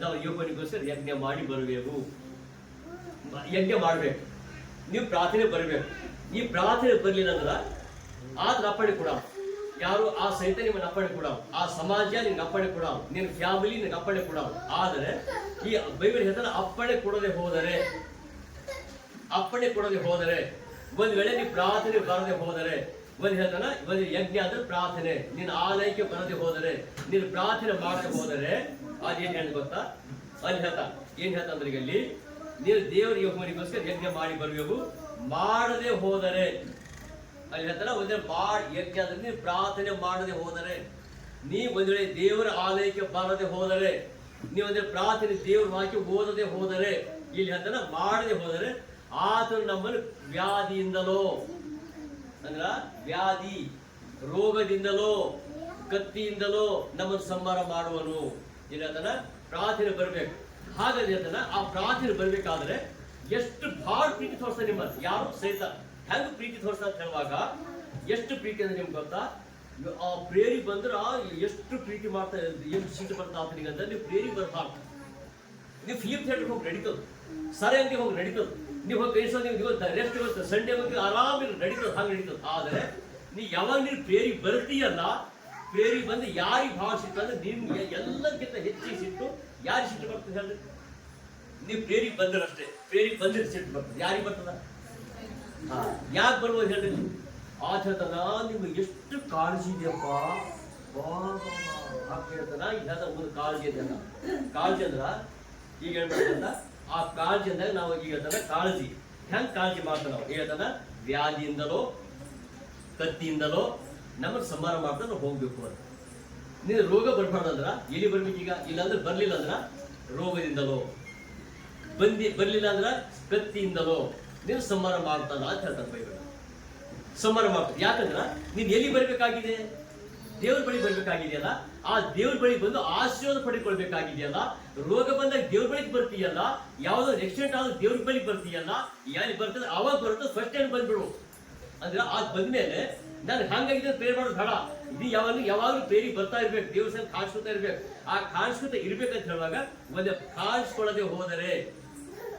ನಾವು ಯೋಗನಿಗೋಸ್ಕರ ಯಜ್ಞ ಮಾಡಿ ಬರಬೇಕು. ಯಜ್ಞ ಮಾಡ್ಬೇಕು, ನೀವು ಪ್ರಾರ್ಥನೆ ಬರಬೇಕು. ಈ ಪ್ರಾರ್ಥನೆ ಬರ್ಲಿಲ್ಲ ಅಂದ್ರ ಆದ್ರ ಅಪ್ಪಣೆ ಕೂಡ ಯಾರು ಆ ಸಹಿತ ನಿಮ್ಮನ್ನ ಅಪ್ಪಣೆ ಕೊಡವು, ಆ ಸಮಾಜ ನಿನ್ಗೆ ಅಪ್ಪಣೆ ಕೊಡವು, ನಿನ್ನ ಫ್ಯಾಮಿಲಿ ನಿನ್ಗೆ ಅಪ್ಪಣೆ ಕೊಡವು. ಆದರೆ ಈ ಬೈಬಲ್ ಹೇಳ್ತಾನೆ ಅಪ್ಪಣೆ ಕೊಡದೆ ಹೋದರೆ, ಅಪ್ಪಣೆ ಕೊಡದೆ ಹೋದರೆ, ಒಂದ್ ವೇಳೆ ನೀವು ಪ್ರಾರ್ಥನೆ ಬರದೆ ಹೋದರೆ, ಒಂದ್ ಹೇಳ್ತಾನ ಒಂದು ಯಜ್ಞ ಅಂದ್ರೆ ಪ್ರಾರ್ಥನೆ, ನಿನ್ನ ಆಲಯಕ್ಕೆ ಬರದೆ ಹೋದರೆ, ನೀನು ಪ್ರಾರ್ಥನೆ ಮಾಡದೆ ಹೋದರೆ ಅದೇನ್ ಹೇಳಿ ಗೊತ್ತಾ? ಅಲ್ಲಿ ಹೇಳ್ತಾ ಏನ್ ಹೇಳ್ತಾ ಅಂದ್ರೆ ಈಗ ಅಲ್ಲಿ ನೀನು ದೇವರ ಯಜ್ಞಗೋಸ್ಕರ ಯಜ್ಞ ಮಾಡಿ ಬರುವೆವು, ಮಾಡದೆ ಹೋದರೆ ಅಲ್ಲಿ ಹೇಳ್ತಾರ ಒಂದೇ ಯಜ್ಞ ಅಂದ್ರೆ ನೀವು ಪ್ರಾರ್ಥನೆ ಮಾಡದೆ ಹೋದರೆ, ನೀವು ಒಂದ್ ವೇಳೆ ದೇವರ ಆಲಯಕ್ಕೆ ಬರದೆ ಹೋದರೆ, ನೀವು ಅಂದ್ರೆ ಪ್ರಾರ್ಥನೆ ದೇವರ ವಾಕ್ಯ ಓದದೆ ಹೋದರೆ, ಇಲ್ಲಿ ಹೇಳ್ತಾನ ಮಾಡದೆ ಹೋದರೆ ಆತನು ನಮ್ಮನ್ನು ವ್ಯಾಧಿಯಿಂದಲೋ ಅಂದ್ರ ವ್ಯಾಧಿ ರೋಗದಿಂದಲೋ ಕತ್ತಿಯಿಂದಲೋ ನಮ್ಮನ್ನು ಸಂಹಾರ ಮಾಡುವನು. ಇಲ್ಲಿ ಹೇಳ್ತಾನ ಪ್ರಾರ್ಥನೆ ಬರ್ಬೇಕು. ಹಾಗಾಗಿ ಹೇಳ್ತಾನ ಆ ಪ್ರಾರ್ಥನೆ ಬರ್ಬೇಕಾದ್ರೆ ಎಷ್ಟು ಬಹಳ ಪ್ರೀತಿ ತೋರಿಸ್ತಾನೆ ನಿಮ್ಮ ಯಾರು ಸಹಿತ ಹೆಂಗ್ ಪ್ರೀತಿ ತೋರಿಸ್ತಾ ಅಂತ ಹೇಳುವಾಗ ಎಷ್ಟು ಪ್ರೀತಿ ಅಂದ್ರೆ ನಿಮ್ಗೆ ಗೊತ್ತಾ? ಆ ಪ್ರೇರಿ ಬಂದ್ರ ಎಷ್ಟು ಪ್ರೀತಿ ಮಾಡ್ತಾ ಏನು ಸಿಟ್ಟು ಬರ್ತಾ ಆತನಿಗೆ ಅಂದ್ರೆ ನೀವು ಪ್ರೇರಿ ಬರ್ಬಾರ್ದು. ನೀವು ಫಿಲಿಂ ಥಿಯೇಟರ್ ಹೋಗಿ ನಡೀತದ, ಸರಿ ಅಂಗಡಿ ಹೋಗಿ ನಡೀತದ, ನೀವು ಹೋಗಿ ಕೈಸೋ ನೀವು ರೆಸ್ಟ್ ಇವತ್ತು ಸಂಡೇ ಹೋಗಿ ಆರಾಮ ನಡೀತದ, ಹಂಗೆ ನಡೀತದ. ಆದರೆ ನೀ ಯಾವಾಗ ನೀನು ಪ್ರೇರಿ ಬರ್ತೀಯಲ್ಲ, ಪ್ರೇರಿ ಬಂದು ಯಾರಿಗೆ ಭಾಳ ಸಿಟ್ಟು ಅಂದ್ರೆ ನಿಮ್ಗೆ ಎಲ್ಲಕ್ಕಿಂತ ಹೆಚ್ಚಿಗೆ ಸಿಟ್ಟು ಯಾರಿಗೆ ಸಿಟ್ಟು ಬರ್ತದೆ ಹೇಳ್ರಿ? ನೀವು ಪ್ರೇರಿಗೆ ಬಂದಿರಷ್ಟೇ, ಪ್ರೇರಿಗೆ ಬಂದಿರ ಸಿಟ್ಟು ಬರ್ತದೆ. ಯಾರಿಗೆ ಬರ್ತದ? ಯಾಕೆ ಬರ್ಬೋದು ಹೇಳ್ರಿ? ಹೇಳ್ತಾನ ನಿಮ್ಗೆ ಎಷ್ಟು ಕಾಳಜಿ ಇದೆಯಪ್ಪ, ಹೇಳ್ತಾನ ಈಗ ಒಂದು ಕಾಳಜಿ ಇದೆ. ಕಾಳಜಿ ಅಂದ್ರ ಈಗ ಹೇಳ್ಬೇಕಂತ ಆ ಕಾಳಜಿ ಅಂದಾಗ ನಾವು ಈಗ ಹೇಳ್ತಾನ ಕಾಳಜಿ ಹೆಂಗ್ ಕಾಳಜಿ ಮಾಡ್ತಾನ ನಾವು ಹೇಳ್ತಾನ ವ್ಯಾಧಿಯಿಂದಲೋ ಕತ್ತಿಯಿಂದಲೋ ನಮ್ಮನ್ನು ಸಂಹಾರ ಮಾಡ್ತಾ ನಾವು ಹೋಗ್ಬೇಕು ಅಂತ. ನೀನು ರೋಗ ಬರ್ಬಾರ್ದಂದ್ರ ಎಲ್ಲಿ ಬರ್ಬೇಕೀಗ? ಇಲ್ಲಾಂದ್ರೆ ಬರ್ಲಿಲ್ಲ ಅಂದ್ರ ರೋಗದಿಂದಲೋ, ಬರ್ಲಿಲ್ಲ ಅಂದ್ರ ಕತ್ತಿಯಿಂದಲೋ ನೀನು ಸಂಹಾರ ಮಾಡ್ತಾನ ಅಂತ ಹೇಳ್ತಾನೆ ಬೈಬಲ್. ಸಂಹಾರ ಮಾಡ್ತಾನೆ. ಯಾಕಂದ್ರ ನೀನ್ ಎಲ್ಲಿ ಬರ್ಬೇಕಾಗಿದೆ? ದೇವ್ರ ಬಳಿ ಬರ್ಬೇಕಾಗಿದೆಯಲ್ಲ, ಆ ದೇವ್ರ ಬಳಿ ಬಂದು ಆಶೀರ್ವಾದ ಪಡೆದುಕೊಳ್ಬೇಕಾಗಿದೆಯಲ್ಲ. ರೋಗ ಬಂದಾಗ ದೇವ್ರ ಬಳಿಗೆ ಬರ್ತೀಯಲ್ಲ, ಯಾವ್ದೋ ಆಕ್ಸಿಡೆಂಟ್ ಆದಾಗ ದೇವ್ರ ಬಳಿಗೆ ಬರ್ತೀಯಲ್ಲ, ಎಲ್ಲಿ ಬರ್ತದೆ ಅವಾಗ ಬರುತ್ತೆ ಫಸ್ಟ್ ಟೈಮ್ ಬಂದ್ಬಿಡು ಅಂದ್ರೆ ಅದ್ ಬಂದ್ಮೇಲೆ ನಾನು ಹಂಗಾಗಿದೆ ಪ್ರೇರ್ ಮಾಡೋದು ಬೇಡ. ಇದು ಯಾವಾಗಲೂ ಪ್ರೇರಿ ಬರ್ತಾ ಇರ್ಬೇಕು, ದೇವ್ರ ಸಹ ಕಾಣಿಸ್ಕೊತಾ ಇರ್ಬೇಕು. ಆ ಕಾಣಿಸ್ಕೊತಾ ಇರ್ಬೇಕಂತ ಹೇಳುವಾಗ ಒಂದೇ ಕಾಣಿಸ್ಕೊಳ್ಳದೆ ಹೋದರೆ,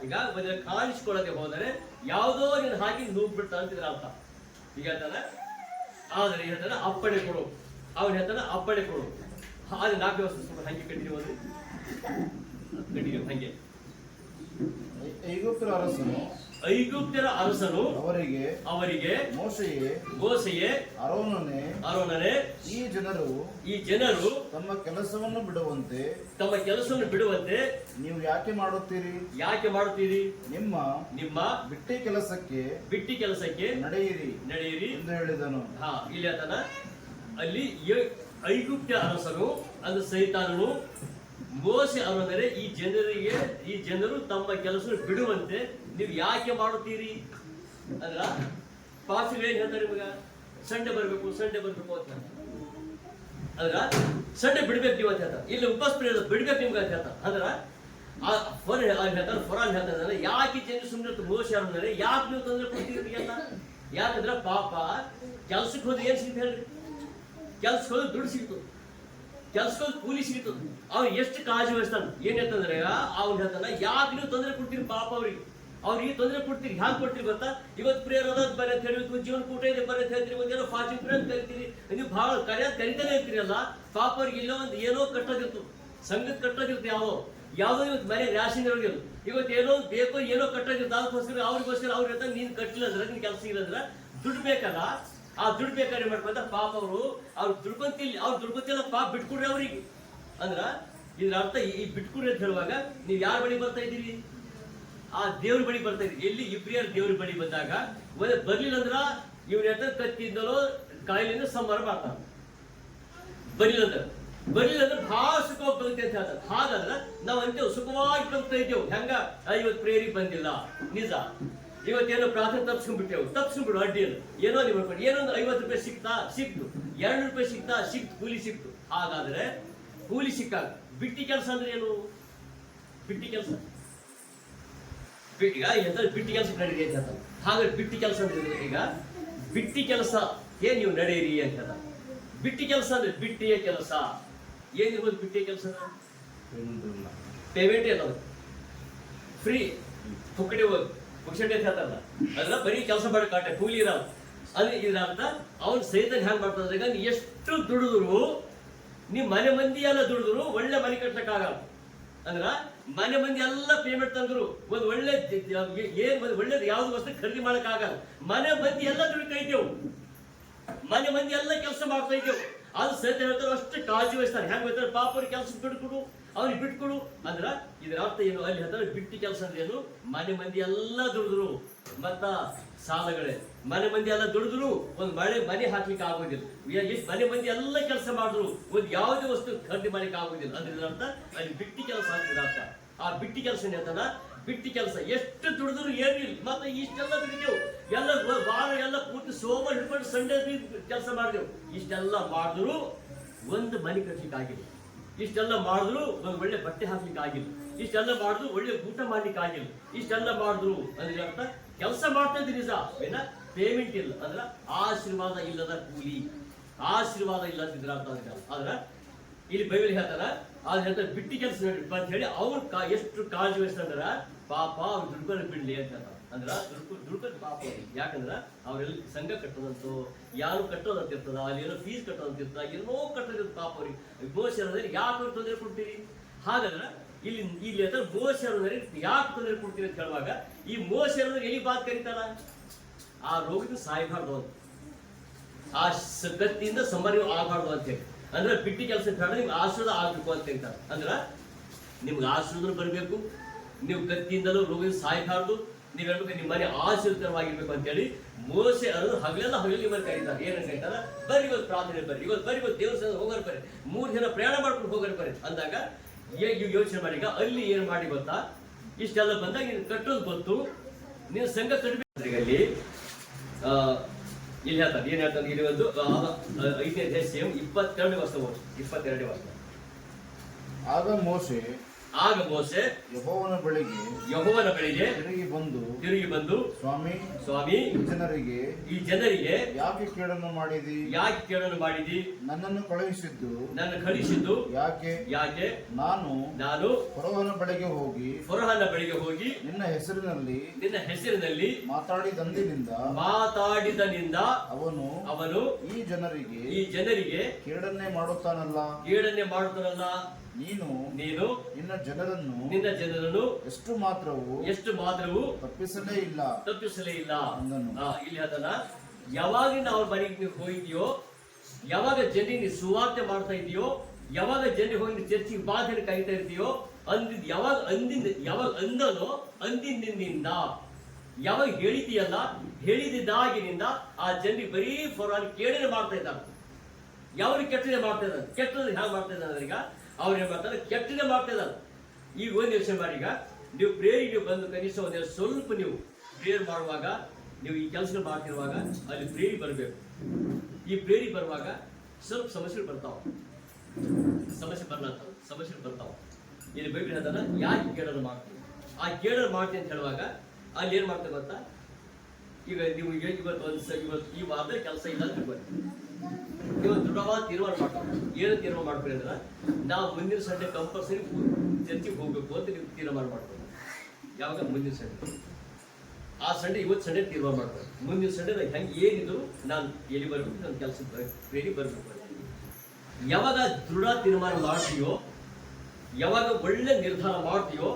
ಈಗ ಒಂದೇ ಕಾಣಿಸ್ಕೊಳ್ಳದೆ ಹೋದರೆ ಯಾವುದೋ ನೀನು ಹಾಕಿ ನುಗ್ಬಿಡ್ತಾ ಅಂತಿದ್ರ ಅರ್ಥ. ಈಗ ಹೇಳ್ತಾನೆ ಆದ್ರೆ ಹೇಳ್ತಾನೆ ಅಪ್ಪಣೆ ಕೊಡು, ಅವನು ಹೇಳ್ತಾನೆ ಅಪ್ಪಣೆ ಕೊಡು. ಆದ್ರೆ 4 ವರ್ಷ ಹಂಗೆ ಕಂಟಿನ್ಯೂ ಹಂಗೆ ಐಗುಪ್ತರ ಅರಸನು ಅವರಿಗೆ ಮೋಶೆಯೇ ಅರೋನನೇ ಈ ಜನರು ತಮ್ಮ ಕೆಲಸವನ್ನು ಬಿಡುವಂತೆ ನೀವು ಯಾಕೆ ಮಾಡುತ್ತೀರಿ? ನಿಮ್ಮ ಬಿಟ್ಟಿ ಕೆಲಸಕ್ಕೆ ನಡೆಯಿರಿ ಎಂದು ಹೇಳಿದನು. ಇಲ್ಲಿ ಆತನ ಅಲ್ಲಿ ಐಗುಪ್ತ ಅರಸನು ಅದು ಸೈತಾನನು ಮೋಸೆ ಅರೋನರೇ ಈ ಜನರು ತಮ್ಮ ಕೆಲಸ ಬಿಡುವಂತೆ ನೀವು ಯಾಕೆ ಮಾಡುತ್ತೀರಿ ಅಂದ್ರ ಪಾಸ್ಟರ್ ಏನ್ ಹೇಳ್ತಾರೆ ನಿಮಗ? ಸಂಡೆ ಬರ್ಬೇಕು ಅಂತ ಅಂದ್ರ ಸಂಡೆ ಬಿಡ್ಬೇಕು ನೀವು ಅಂತ ಹೇಳ್ತಾರೆ. ಇಲ್ಲಿ ಉಪವಾಸ ಬಿಡ್ಬೇಕು ನಿಮ್ಗೆ ಅಂತ ಹೇಳ್ತಾರೆ. ಅಂದ್ರ ಫರಾನ್ ಹೇಳ್ತಾರೆ ಯಾಕೆ ಜನರು ಸುಮ್ಮನೆ ಮೋಸೆ ಅರೋನರೇ ಯಾಕೆ ನೀವು ತೊಂದರೆ ಕೊಡ್ತೀರಿ ಅಂತ? ಯಾಕಂದ್ರ ಪಾಪ ಕೆಲ್ಸಕ್ಕೆ ಹೋದ್ರೆ ಏನ್ ಸಿಗ್ತು ಹೇಳ್ರಿ? ಕೆಲ್ಸಕ್ಕೆ ಹೋದ್ರೆ ದುಡ್ಡು ಸಿಗ್ತು, ಕೆಲ್ಸಕ್ಕೆ ಕೂಲಿ ಸಿಗ್ತು. ಅವ್ನು ಎಷ್ಟು ಕಾಳಜಿ ವಹಿಸ್ತಾನ. ಏನ್ ಹೇಳ್ತಂದ್ರೆ ಅವ್ನು ಹೇಳ್ತಾನ ಯಾಕೆ ನೀವು ತೊಂದರೆ ಕೊಡ್ತೀರಿ ಪಾಪ ಅವ್ರಿಗೆ ತೊಂದರೆ ಕೊಡ್ತೀರಿ. ಹ್ಯಾಂಗ್ ಕೊಡ್ತೀರಿ ಗೊತ್ತಾ? ಇವತ್ತು ಪ್ರೇಯರ್ ಅದ ಬರ ಅಂತ ಹೇಳಿ, ಜೀವನ ಕೂಟ ಇದೆ ಬರ ಅಂತ ಹೇಳ್ತೀರಿ, ಒಂದೇನೋ ಫಾಸ್ಟಿಂಗ್ ಪ್ರೇಯರ್ ಅಂತ ಕರಿತೀರಿ, ನೀವು ಬಹಳ ಕರಿತಾನೆ ಇರ್ತೀರಲ್ಲ. ಪಾಪ ಅವ್ರಿಗೆ ಇಲ್ಲ ಒಂದು ಏನೋ ಕಟ್ಟೋದಿರ್ತು, ಸಂಘದ ಕಟ್ಟೋದಿರ್ತು, ಯಾವ್ದೋ ಇವತ್ತು ಮನೆ ರ್ಯಾಷನ್ ಇರೋದಿಲ್ಲ, ಇವತ್ತು ಏನೋ ಬೇಕೋ ಏನೋ ಕಟ್ಟೋದಿರ್ತು. ಅದಕ್ಕೋಸ್ಕರ ಅವ್ರು ಹೇಳ್ತಾರೆ ನೀನ್ ಕಟ್ಟಿಲ್ಲ ಅಂದ್ರೆ ನಿನ್ ಕೆಲಸ ಇಲ್ಲ ಅಂದ್ರೆ ದುಡ್ಡು ಬೇಕಲ್ಲ. ಆ ದುಡ್ಡು ಬೇಕಾದ್ರೆ ಮಾಡ್ಕೊಂತ ಪಾಪ ಅವ್ರು ದುಡ್ಕೊಂತಿಲ್ಲ ಪಾಪ ಬಿಟ್ಕೊಡ್ರಿ ಅವ್ರಿಗೆ ಅಂದ್ರ ಇದ್ರ ಅರ್ಥ ಈ ಬಿಟ್ಕೊಡ್ರಿ ಅಂತ ಹೇಳುವಾಗ ನೀವು ಯಾರ ಬಳಿ ಬರ್ತಾ ಇದ್ದೀರಿ? ಆ ದೇವ್ರ ಬಳಿ ಬರ್ತಾ ಇದ್ದೀರಿ. ಎಲ್ಲಿ ಇಬ್ರಿಯರ್ ದೇವ್ರ ಬಳಿ ಬಂದಾಗ ಬರ್ಲಿಲ್ಲ ಅಂದ್ರ ಇವ್ರ ಹೇಳ್ತಾರೆ ಕತ್ತಿಯಿಂದಲೋ ಕಾಯಿಲೆಯಿಂದ ಸಂಹಾರ ಮಾಡ್ತಾರ. ಬರ್ಲಿಲ್ಲ ಅಂದ್ರೆ ಬಹಳ ಸುಖವಾಗಿ ಬರುತ್ತೆ ಅಂತ ಹೇಳ್ತಾರೆ. ಹಾಗಾದ್ರೆ ನಾವ್ ಅಂತೇವ್ ಸುಖವಾಗಿ ಬದುಕ್ತಾ ಇದ್ದೇವು. ಹೆಂಗ ಇವತ್ತು ಪ್ರೇರಿ ಬಂದಿಲ್ಲ ನಿಜ, ಇವತ್ತೇನೋ ಪ್ರಾರ್ಥನೆ ತಪ್ಪಿಸ್ಕೊಂಡ್ಬಿಟ್ಟು ಅಡ್ಡಿಯನ್ನು ಏನೋ ನೀವು ಮಾಡ್ಕೊಂಡು ಏನೋ ಒಂದು 50 ರೂಪಾಯಿ ಸಿಕ್ತು, 200 ರೂಪಾಯಿ ಸಿಕ್ತು, ಕೂಲಿ ಸಿಕ್ತು. ಹಾಗಾದ್ರೆ ಕೂಲಿ ಸಿಕ್ಕಾಗ ಬಿಟ್ಟಿ ಕೆಲಸ ಅಂದ್ರೆ ಏನು? ಬಿಟ್ಟಿ ಕೆಲಸ ಈಗ ಎಂತ ಬಿಟ್ಟಿ ಕೆಲಸ ನಡೀರಿ ಅಂತ ಹೇಳ್ತಾರೆ. ಹಾಗಾದ್ರೆ ಬಿಟ್ಟಿ ಕೆಲಸ ಅಂದ್ರೆ ಈಗ ಬಿಟ್ಟಿ ಕೆಲಸ ಏನ್ ನೀವು ನಡೆಯಿರಿ ಅಂತ ಹೇಳ್ತಾರೆ. ಬಿಟ್ಟಿ ಕೆಲಸ ಅಂದ್ರೆ ಬಿಟ್ಟಿಯ ಕೆಲಸ ಏನಿರ್ಬೋದು? ಬಿಟ್ಟಿಯ ಕೆಲಸ ಪೇಮೆಂಟ್ ಏನದು ಫ್ರೀ ಪುಕ್ಕಟೆ ಹೋಗಿ ಪುಕ್ಷಟೆ ಹೇಳ್ತಾರಲ್ಲ, ಅದ್ರ ಬರೀ ಕೆಲಸ ಮಾಡಿ ಕಾಟೆ ಕೂಲಿ ಇರಲ್ಲ. ಅಂದ್ರೆ ಇದ್ರ ಅರ್ಥ ಅವ್ನು ಸೈತಾನ ಹ್ಯಾಂಗ್ ಮಾಡ್ತಾನೆ, ನೀ ಎಷ್ಟು ದುಡಿದ್ರು ನೀವ್ ಮನೆ ಮಂದಿ ಎಲ್ಲ ದುಡಿದ್ರು ಒಳ್ಳೆ ಮನೆ ಕಟ್ಲಕ್ಕಾಗಲ್ಲ. ಅಂದ್ರ ಮನೆ ಮಂದಿ ಎಲ್ಲ ಪೇಮೆಂಟ್ ತಂದ್ರು ಒಂದ್ ಒಳ್ಳೆ ಒಳ್ಳೇದು ಯಾವ್ದು ವಸ್ತು ಖರೀದಿ ಮಾಡಕ್ ಆಗಲ್ಲ. ಮನೆ ಮಂದಿ ಎಲ್ಲ ದುಡಿತಾ ಇದ್ದೇವು, ಮನೆ ಮಂದಿ ಎಲ್ಲ ಕೆಲಸ ಮಾಡ್ತಾ ಇದ್ದೇವು. ಅದು ಸಹಿತ ಹೇಳ್ತಾರೆ ಅಷ್ಟು ಕಾಳಜಿ ವಹಿಸ್ತಾರೆ. ಹೆಂಗ್ ಹೇಳ್ತಾರೆ, ಪಾಪ ಅವ್ರಿಗೆ ಕೆಲಸ ಬಿಟ್ಕೊಡು, ಅವ್ರಿಗೆ ಬಿಟ್ಕೊಡು. ಅಂದ್ರ ಇದ್ರ ಅರ್ಥ ಏನು, ಅಲ್ಲಿ ಹೇಳ್ತಾರೆ ಬಿಟ್ಟಿ ಕೆಲಸ ಅಂದ್ರೆ ಏನು, ಮನೆ ಮಂದಿ ಎಲ್ಲ ದುಡಿದ್ರು ಮತ್ತ ಸಾಲಗಳೇ, ಮನೆ ಮಂದಿ ಎಲ್ಲ ದುಡಿದ್ರು ಒಂದ್ ಮನೆ ಹಾಕ್ಲಿಕ್ಕೆ ಆಗೋದಿಲ್ಲ. ಮನೆ ಮಂದಿ ಎಲ್ಲ ಕೆಲಸ ಮಾಡಿದ್ರು ಒಂದ್ ಯಾವುದೇ ವಸ್ತು ಖರೀದಿ ಮಾಡ್ಲಿಕ್ಕೆ ಆಗೋದಿಲ್ಲ. ಅಂದ್ರೆ ಇದ್ರ ಅರ್ಥ ಅಲ್ಲಿ ಬಿಟ್ಟಿ ಕೆಲಸ ಹಾಕಿದ್ರ ಅರ್ಥ. ಆ ಬಿಟ್ಟಿ ಕೆಲಸ ಹೇಳ್ತಾನ, ಬಿಟ್ಟಿ ಕೆಲಸ ಎಷ್ಟು ದುಡಿದ್ರು ಏನಿಲ್ಲ. ಮತ್ತೆ ಇಷ್ಟೆಲ್ಲ ದುಡಿದೆವು, ಎಲ್ಲ ವಾರ ಎಲ್ಲ ಪೂರ್ತಿ ಸೋಮವಾರ ಹಿಡ್ಕೊಂಡು ಸಂಡೇ ಕೆಲಸ ಮಾಡಿದೆವು. ಇಷ್ಟೆಲ್ಲ ಮಾಡಿದ್ರು ಒಂದು ಮನೆ ಕಟ್ಲಿಕ್ಕೆ ಆಗಿಲ್ಲ. ಇಷ್ಟೆಲ್ಲ ಮಾಡಿದ್ರು ಒಂದು ಒಳ್ಳೆ ಬಟ್ಟೆ ಹಾಕ್ಲಿಕ್ಕೆ ಆಗಿಲ್ಲ. ಇಷ್ಟೆಲ್ಲ ಮಾಡಿದ್ರು ಒಳ್ಳೆ ಊಟ ಮಾಡ್ಲಿಕ್ಕೆ ಆಗಿಲ್ಲ. ಇಷ್ಟೆಲ್ಲ ಮಾಡಿದ್ರು ಅಂದ್ರೆ ಅರ್ಥ ಕೆಲಸ ಮಾಡ್ತಾ ಇದ್ರಿ ನಿಜ, ಏನ ಪೇಮೆಂಟ್ ಇಲ್ಲ. ಅಂದ್ರ ಆಶೀರ್ವಾದ ಇಲ್ಲದ ಕೂಲಿ, ಆಶೀರ್ವಾದ ಇಲ್ಲದಿದ್ರ ಅರ್ಥ. ಆದ್ರ ಇಲ್ಲಿ ಬೈಬಲ್ ಹೇಳ್ತಾರ, ಅದ್ ಹೇಳ್ತಾರೆ ಬಿಟ್ಟಿ ಕೆಲಸ ಅಂತ ಹೇಳಿ ಅವ್ರು ಎಷ್ಟು ಕಾಳಜಿ ವಹಿಸ್ತಾರ, ಪಾಪ ಅವ್ರು ದುಡ್ಕೊಂಡು ಬಿಡ್ಲಿ ಅಂತ ಹೇಳ್ತಾರೆ. ಅಂದ್ರ ದುಡ್ಕೊಂಡು ಪಾಪ ಯಾಕಂದ್ರ ಅವ್ರೆಲ್ಲ ಸಂಘ ಕಟ್ಟೋದಂತೂ ಯಾರು ಕಟ್ಟೋದಂತ ಇರ್ತದ, ಅಲ್ಲಿ ಏನೋ ಫೀಸ್ ಕಟ್ಟೋದಂತ ಇರ್ತದ, ಏನೋ ಕಟ್ಟೋದಿರ್ತ ಪಾಪ ಅವ್ರಿಗೆ. ಮೋಸರಿಗೆ ಯಾಕೆ ಅವ್ರು ತೊಂದರೆ ಕೊಡ್ತೀರಿ? ಹಾಗಾದ್ರ ಇಲ್ಲಿ ಹತ್ರ ಮೋಸರಿಗೆ ಯಾಕೆ ತೊಂದರೆ ಕೊಡ್ತೀರಿ ಅಂತ ಹೇಳುವಾಗ, ಈ ಮೋಸರಿಗೆ ಎಲ್ಲಿ ಬಾತ್ ಕರೀತಾರ, ಆ ರೋಗದಿಂದ ಸಾಯಬಾರ್ದು ಅಂತ, ಆ ಕತ್ತಿಯಿಂದ ಸಂಬಂಧ ಆಗಬಾರ್ದು ಅಂತ ಹೇಳಿ. ಅಂದ್ರೆ ಬಿಟ್ಟಿ ಕೆಲಸ ಬೇಡ, ನಿಮ್ಗೆ ಆಶೀರ್ವಾದ ಆಗ್ಬೇಕು ಅಂತ ಹೇಳ್ತಾರೆ. ಅಂದ್ರ ನಿಮ್ಗೆ ಆಶೀರ್ವಾದ ಬರ್ಬೇಕು, ನೀವು ಕತ್ತಿಯಿಂದಲೂ ರೋಗದಿಂದ ಸಾಯಬಾರ್ದು, ನೀವ್ ಹೇಳ್ಬೇಕು ನಿಮ್ಮ ಮನೆ ಆಶೀರ್ವಾದವಾಗಿರ್ಬೇಕು ಅಂತ ಹೇಳಿ ಮೋಸೆ ಅನ್ನೋದು ಹಗಲೆಲ್ಲ ಹಗಲಿ ಮನೆ ಕರೀತಾರೆ. ಏನಂತ ಹೇಳ್ತಾರ, ಬರ್ರಿ ಇವತ್ತು ಪ್ರಾರ್ಥನೆ ಬರ್ರಿ, ಇವತ್ತು ದೇವಸ್ಥಾನ ಹೋಗೋರ್ ಬರ್ರಿ, 3 ದಿನ ಪ್ರಯಾಣ ಮಾಡ್ಕೊಂಡು ಹೋಗೋರ್ ಬರ್ರಿ ಅಂದಾಗ ಯೋಚನೆ ಮಾಡಿ. ಈಗ ಅಲ್ಲಿ ಏನ್ ಮಾಡಿ ಗೊತ್ತಾ, ಇಷ್ಟೆಲ್ಲ ಬಂದಾಗ ನೀನು ಕಟ್ಟೋದು ಗೊತ್ತು, ನೀನು ಸಂಘ ಕಟ್ಟಬೇಕು. ಅಲ್ಲಿ ಇಲ್ಲಿ ಹೇಳ್ತಾರೆ, ಏನ್ ಹೇಳ್ತಾರೆ, ಇಲ್ಲಿ ಒಂದು 5ನೇ ಅಧ್ಯಾಯ ಸೇಮ್ 22ನೇ ವರ್ಷ. ಆಗ ಮೋಶೆ ಯೆಹೋವನ ಬಳಿಗೆ ತಿರುಗಿ ಬಂದು ಸ್ವಾಮಿ ಈ ಜನರಿಗೆ ಯಾಕೆ ಕೇಡನ್ನು ಮಾಡಿದಿ? ನನ್ನನ್ನು ಕಳುಹಿಸಿದ್ದು ಯಾಕೆ? ನಾನು ಫರೋಹನ ಬಳಿಗೆ ಹೋಗಿ ನಿನ್ನ ಹೆಸರಿನಲ್ಲಿ ಮಾತಾಡಿದಂದಿನಿಂದ ಅವನು ಈ ಜನರಿಗೆ ಕೇಡನ್ನೇ ಮಾಡುತ್ತಾನಲ್ಲ. ನೀನು ನಿನ್ನ ಜನರನ್ನು ಎಷ್ಟು ಮಾತ್ರವೂ ತಪ್ಪಿಸಲೇ ಇಲ್ಲ ಅಂದನು. ಇಲ್ಲಿ ಅದನ್ನ ಯಾವಾಗ ನಾವು ಮನೆಗೆ ಹೋಗಿದ್ಯೋ, ಯಾವಾಗ ಜನರಿಗೆ ಸುವಾರ್ತೆ ಮಾಡ್ತಾ ಇದೆಯೋ, ಯಾವಾಗ ಜನರಿಗೆ ಹೋಗಿ ಚರ್ಚಿಗೆ ಬಾಧನೆ ಕಾಯ್ತಾ ಇರ್ತೀಯೋ, ಯಾವಾಗ ಅಂದನೋ ಅಂದಿನಿಂದ ಯಾವಾಗ ಹೇಳಿದೆಯಲ್ಲ, ಹೇಳಿದಾಗಿನಿಂದ ಆ ಜನರಿಗೆ ಬರೀ ಫೋರಾನ್ ಕೇಳನೆ ಮಾಡ್ತಾ ಇದ್ದಾರೆ. ಯಾವ್ರಿಗೆ ಕೆಟ್ಟದೆ ಮಾಡ್ತಾ ಇದ್ದಾರೆ, ಕೆಟ್ಟದ್ದು ಹ್ಯಾಂಗ ಮಾಡ್ತಾ ಇದ್ದಾರೆ, ಈಗ ಅವ್ರು ಏನ್ ಮಾಡ್ತಾರೆ, ಕೆಟ್ಟದೆ ಮಾಡ್ತಾ ಇದ್ದಾರೆ. ಈಗ ಒಂದು ಯೋಚನೆ ಮಾಡಿ, ಈಗ ನೀವು ಪ್ರೇರಿಗೆ ಬಂದು ಕನಿಷ್ಠ ಒಂದೆರಡು ಸ್ವಲ್ಪ ನೀವು ಪ್ರೇಯರ್ ಮಾಡುವಾಗ, ನೀವು ಈ ಕೆಲಸಗಳು ಮಾಡ್ತಿರುವಾಗ ಅಲ್ಲಿ ಪ್ರೇರಿ ಬರಬೇಕು. ಈ ಪ್ರೇರಿ ಬರುವಾಗ ಸ್ವಲ್ಪ ಸಮಸ್ಯೆಗಳು ಬರ್ತಾವ, ಸಮಸ್ಯೆಗಳು ಬರ್ತಾವ. ಇಲ್ಲಿ ಬೈಬಲ್ ಹೇಳ್ತಾರ, ಯಾಕೆ ಕೇಳೋದು ಮಾಡ್ತೀವಿ, ಆ ಕೇಳೋದು ಮಾಡ್ತೀನಿ ಅಂತ ಹೇಳುವಾಗ ಅಲ್ಲಿ ಏನ್ ಮಾಡ್ತೇವೆ ಗೊತ್ತಾ, ಈಗ ನೀವು ಇವತ್ತು ಈ ವಾರದಲ್ಲಿ ಕೆಲಸ ಇಲ್ಲ ಅಂತ ತಿಳ್ಕೊಳ್ಳಿ. ನೀವು ದೃಢವಾದ ತೀರ್ಮಾನ ಮಾಡ್ತಾರೆ. ಏನು ತೀರ್ಮಾನ ಮಾಡ್ತೀರಿ ಅಂದ್ರೆ, ನಾವು ಮುಂದಿನ ಸಂಡೆ ಕಂಪಲ್ಸರಿ ಚರ್ಚಿಗೆ ಹೋಗ್ಬೇಕು ಅಂತ ನೀವು ತೀರ್ಮಾನ ಮಾಡ್ತೀವಿ. ಯಾವಾಗ? ಮುಂದಿನ ಸಂಡೆ. ಆ ಸಂಡೆ ಇವತ್ತು ಸಂಡೆ ತೀರ್ಮಾನ ಮಾಡ್ತಾರೆ. ಮುಂದಿನ ಸಂಡೆ ನಾನು ಹೆಂಗೆ ಏನಿದ್ರು ನಾನು ಎಲ್ಲಿ ಬರ್ಬೇಕು, ನನ್ನ ಕೆಲಸಕ್ಕೆ ಪ್ರೇರಿ ಬರ್ಬೇಕು. ಯಾವಾಗ ದೃಢ ತೀರ್ಮಾನ ಮಾಡ್ತೀಯೋ, ಯಾವಾಗ ಒಳ್ಳೆ ನಿರ್ಧಾರ ಮಾಡ್ತೀಯೋ,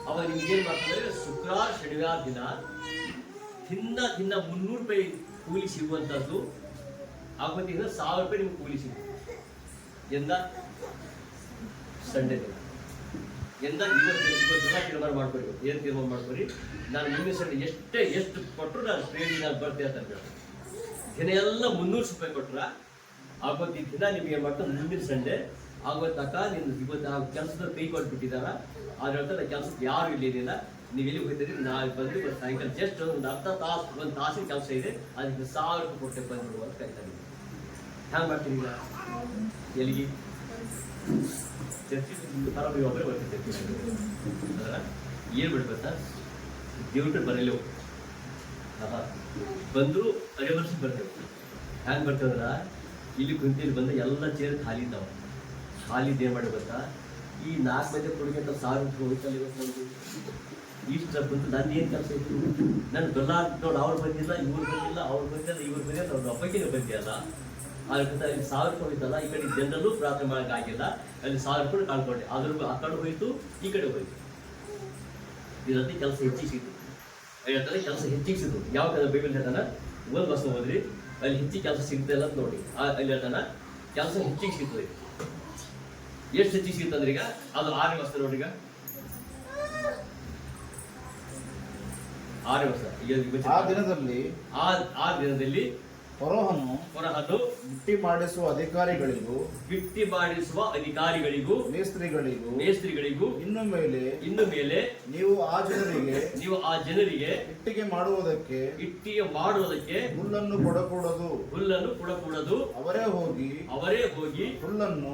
ಅವಾಗ ನಿಮ್ಗೆ ಏನ್ ಮಾಡ್ತಾರೆ, ಶುಕ್ರವಾರ ಶನಿವಾರ ದಿನ ದಿನ 300 ರೂಪಾಯಿ ಕೂಲಿ ಸಿಗುವಂತದ್ದು ಆಗೋದಿಲ್ಲ, 1000 ರೂಪಾಯಿ ನಿಮ್ಗೆ ಕೂಲಿ ಸಿಗುತ್ತೆ. ಎಂದ ಸಂಡೆ ದಿನ ಇವತ್ತು ತೀರ್ಮಾನ ಮಾಡ್ಕೊರಿ. ಏನು ತೀರ್ಮಾನ ಮಾಡ್ಕೊರಿ, ನಾನು ಮುಂದಿನ ಸಂಡೆ ಎಷ್ಟು ಕೊಟ್ಟರು ನಾನು ಪ್ರೇರಿ ನಾನು ಬರ್ತೇನೆ ಅಂತ ಹೇಳ್ತೀನಿ. ದಿನ ಎಲ್ಲ 300 ರೂಪಾಯಿ ಕೊಟ್ರ ಆಗೋತಿ ದಿನ ನಿಮ್ಗೆ ಏನ್ ಮಾಡ್ತಾರೆ, ಮುಂದಿನ ಸಂಡೆ ಆಗೋತಕ್ಕ ನಿಮ್ಗೆ ಇವತ್ತು ಆ ಕೆಲಸದ ಕೈ ಕೊಟ್ಬಿಟ್ಟಿದಾರ. ಆದ್ರೆ ಹೇಳ್ತಾರೆ, ಕೆಲಸಕ್ಕೆ ಯಾರು ಇಲ್ಲಿಲ್ಲ, ನೀವು ಎಲ್ಲಿ ಹೋಗ್ತೀರಿ, ನಾಳೆ ಬಂದು ಸಾಯಂಕಾಲ ಜಸ್ಟ್ ಒಂದು ತಾಸಿನ ಕೆಲಸ ಇದೆ, ಅದಕ್ಕೆ 1000 ರೂಪಾಯಿ ಕೊಟ್ಟೆ ಬಂದ್ಬಿಡುವ ಅಂತ ಕಾಯ್ತಾ ಇದ್ದೀನಿ. ಹ್ಯಾಂಗ ಮಾಡ್ತೀನಿ ಈಗ? ಎಲ್ಲಿಗೆ? ಚರ್ಚೆ ಬರೋಬ್ಬರಿ ಒಬ್ಬರೇ ಬರ್ತಿರ್ತೀವಿ. ಅದರ ಏನು ಬಿಡ್ಬೇಕಾ, ದೇವ್ರ ಬರಲಿ ಬಂದ್ರು ಅರೆ ವರ್ಷ ಬರ್ತೇವೆ. ಹ್ಯಾಂಗ ಬರ್ತೇವಂದ್ರ, ಇಲ್ಲಿ ಕುಂತಿಲ್ಲಿ ಬಂದ ಎಲ್ಲ ಚೇರ್ ಖಾಲಿ ಇದ್ದಾವ. ಖಾಲಿ ಏನು ಮಾಡಿ ಗೊತ್ತಾ, ಈ 4 ಮಂದಿ ಕೊಡುಗೆ 1000 ರೂಪಾಯಿ ಹೋಗ್ತಲ್ಲ ಇವತ್ತು ನಮ್ಗೆ. ಇಷ್ಟ ಬಂತು ನನ್ನ ಏನು ಕೆಲಸ ಇತ್ತು? ನನ್ನ ಬೆಲ್ಲಾರ್ ನೋಡಿ ಅವ್ರು ಬಂದಿಲ್ಲ, ಇವ್ರು ಬಂದಿಲ್ಲ, ಅವ್ರು ಬಂದಿಲ್ಲ, ಇವ್ರು ಬಂದಿಲ್ಲ, ಅವ್ರ ಅಪ್ಪಗಿನ ಬಂದಿಯಲ್ಲ. ಅದಕ್ಕಿಂತ ಅಲ್ಲಿ 1000 ರೂಪಾಯಿ ಹೋಯ್ತಲ್ಲ, ಈ ಕಡೆ ಜನರಲ್ಲೂ ಪ್ರಾರ್ಥನೆ ಮಾಡೋಕ್ಕಾಗಿಲ್ಲ, ಅಲ್ಲಿ 1000 ರೂಪಾಯಿ ಕಳ್ಕೊಂಡೆ. ಅದ್ರ ಆ ಕಡೆ ಹೋಯ್ತು, ಈ ಕಡೆ ಹೋಯ್ತು. ಇದರಲ್ಲಿ ಕೆಲಸ ಹೆಚ್ಚಿಗೆ ಸಿಕ್ತು. ಹೇಳ್ತಾರೆ ಕೆಲಸ ಹೆಚ್ಚಿಗೆ ಸಿಕ್ತು. ಯಾವ ಕಡೆ ಬೈಬಲ್ ಹೇಳ್ತಾನ, ಒಂದು ಬಸ್ ಹೋದ್ರಿ ಅಲ್ಲಿ ಹೆಚ್ಚಿಗೆ ಕೆಲಸ ಸಿಗ್ತಾ ಅಂತ ನೋಡಿ. ಅಲ್ಲಿ ಹೇಳ್ತಾನ ಕೆಲಸ ಹೆಚ್ಚಿಗೆ ಸಿಗ್ತದೆ. ಎಷ್ಟು ಹೆಚ್ಚಿಗೆ ಸಿಗ್ತಂದ್ರೆ ಈಗ ಅದು 6ನೇ ವರ್ಷ ನೋಡಿ. ಈಗ 6ನೇ ವರ್ಷ. ಆ ದಿನದಲ್ಲಿ ಆ ದಿನದಲ್ಲಿ ಫರೋಹನು ಬಿಟ್ಟಿ ಮಾಡಿಸುವ ಅಧಿಕಾರಿಗಳಿಗೂ ಮೇಸ್ತ್ರಿಗಳಿಗೂ ಇನ್ನು ಮೇಲೆ ನೀವು ಆ ಜನರಿಗೆ ಇಟ್ಟಿಗೆ ಮಾಡುವುದಕ್ಕೆ ಹುಲ್ಲನ್ನು ಕೊಡಕೂಡದು. ಅವರೇ ಹೋಗಿ ಹುಲ್ಲನ್ನು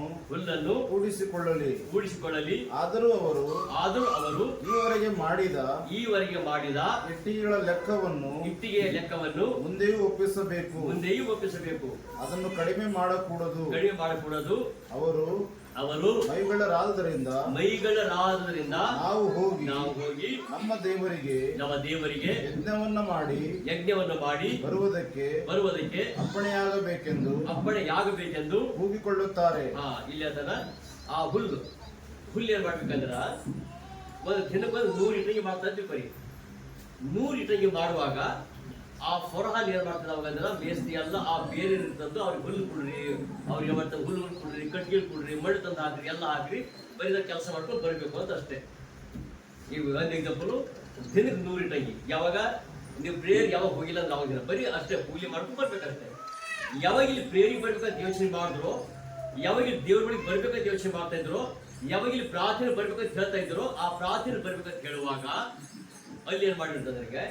ಕೂಡಿಸಿಕೊಳ್ಳಲಿ. ಆದರೂ ಅವರು ಈವರೆಗೆ ಮಾಡಿದ ಇಟ್ಟಿಗೆಯ ಲೆಕ್ಕವನ್ನು ಮುಂದೆಯೂ ಒಪ್ಪಿಸಬೇಕು. ಅದನ್ನು ಕಡಿಮೆ ಮಾಡಕೂಡದು. ಅವರು ಮೈಗಳರಾದ್ದರಿಂದ ನಾವು ಹೋಗಿ ನಮ್ಮ ದೇವರಿಗೆ ಯಜ್ಞವನ್ನ ಮಾಡಿ ಬರುವುದಕ್ಕೆ ಅಪ್ಪಣೆಯಾಗಬೇಕೆಂದು ಕೂಗಿಕೊಳ್ಳುತ್ತಾರೆ. ಇಲ್ಲಿ ಅದನ್ನ ಆ ಹುಲ್ಲು ಏನ್ ಮಾಡ್ಬೇಕಂದ್ರ ಒಂದು ದಿನಕ್ಕೊಂದು 100 ಇಟ್ಟಿಗೆ ಮಾಡ್ತಾ ತಿಳ್ಕೊರಿ. 100 ಇಟ್ಟಿಗೆ ಮಾಡುವಾಗ ಆ ಫೊರಹಾಲ್ ಏನ್ ಮಾಡ್ತದೆ ಅವಾಗಂದ್ರ ಮೇಸ್ತ್ರಿ ಎಲ್ಲ ಆ ಬೇರೆ ಇರ್ತದ್ದು ಅವ್ರಿಗೆ ಹುಲ್ಲು ಕೊಡ್ರಿ, ಅವ್ರಿಗೆ ಮಾಡ್ತಾರೆ ಹುಲ್ಲು ಕೊಡ್ರಿ, ಕಟ್ಗೆ ಕೊಡ್ರಿ, ಮಣ್ಣು ತಂದು ಹಾಕ್ರಿ, ಎಲ್ಲ ಹಾಕ್ರಿ, ಬರೀದ ಕೆಲಸ ಮಾಡ್ಕೊಂಡು ಬರಬೇಕು ಅಂತ ಅಷ್ಟೇ. ಈಗ ಒಂದು ಎಕ್ಸಾಂಪಲ್ ದಿನಕ್ಕೆ 100 ಇಟ್ಟಂಗಿ. ಯಾವಾಗ ನೀವು ಪ್ರೇಯರ್ ಯಾವಾಗ ಹೋಗಿಲ್ಲ ಅಂದ್ರೆ ಅವಾಗ ಬರೀ ಅಷ್ಟೇ ಪೂಜೆ ಮಾಡ್ಕೊಂಡು ಬರ್ಬೇಕಷ್ಟೇ. ಯಾವಾಗ ಇಲ್ಲಿ ಪ್ರೇಯರಿಗೆ ಬರ್ಬೇಕಂತ ಯೋಚನೆ ಮಾಡಿದ್ರು, ಯಾವಾಗ ಇಲ್ಲಿ ದೇವ್ರ ಬಳಿಗೆ ಬರ್ಬೇಕಂತ ಯೋಚನೆ ಮಾಡ್ತಾ ಇದ್ರು, ಯಾವಾಗ ಇಲ್ಲಿ ಪ್ರಾರ್ಥನೆ ಬರ್ಬೇಕಂತ ಹೇಳ್ತಾ ಇದ್ರು, ಆ ಪ್ರಾರ್ಥನೆ ಬರ್ಬೇಕಂತ ಹೇಳುವಾಗ ಅಲ್ಲಿ ಏನ್ ಮಾಡಿರ್ತಂದ್ರೆ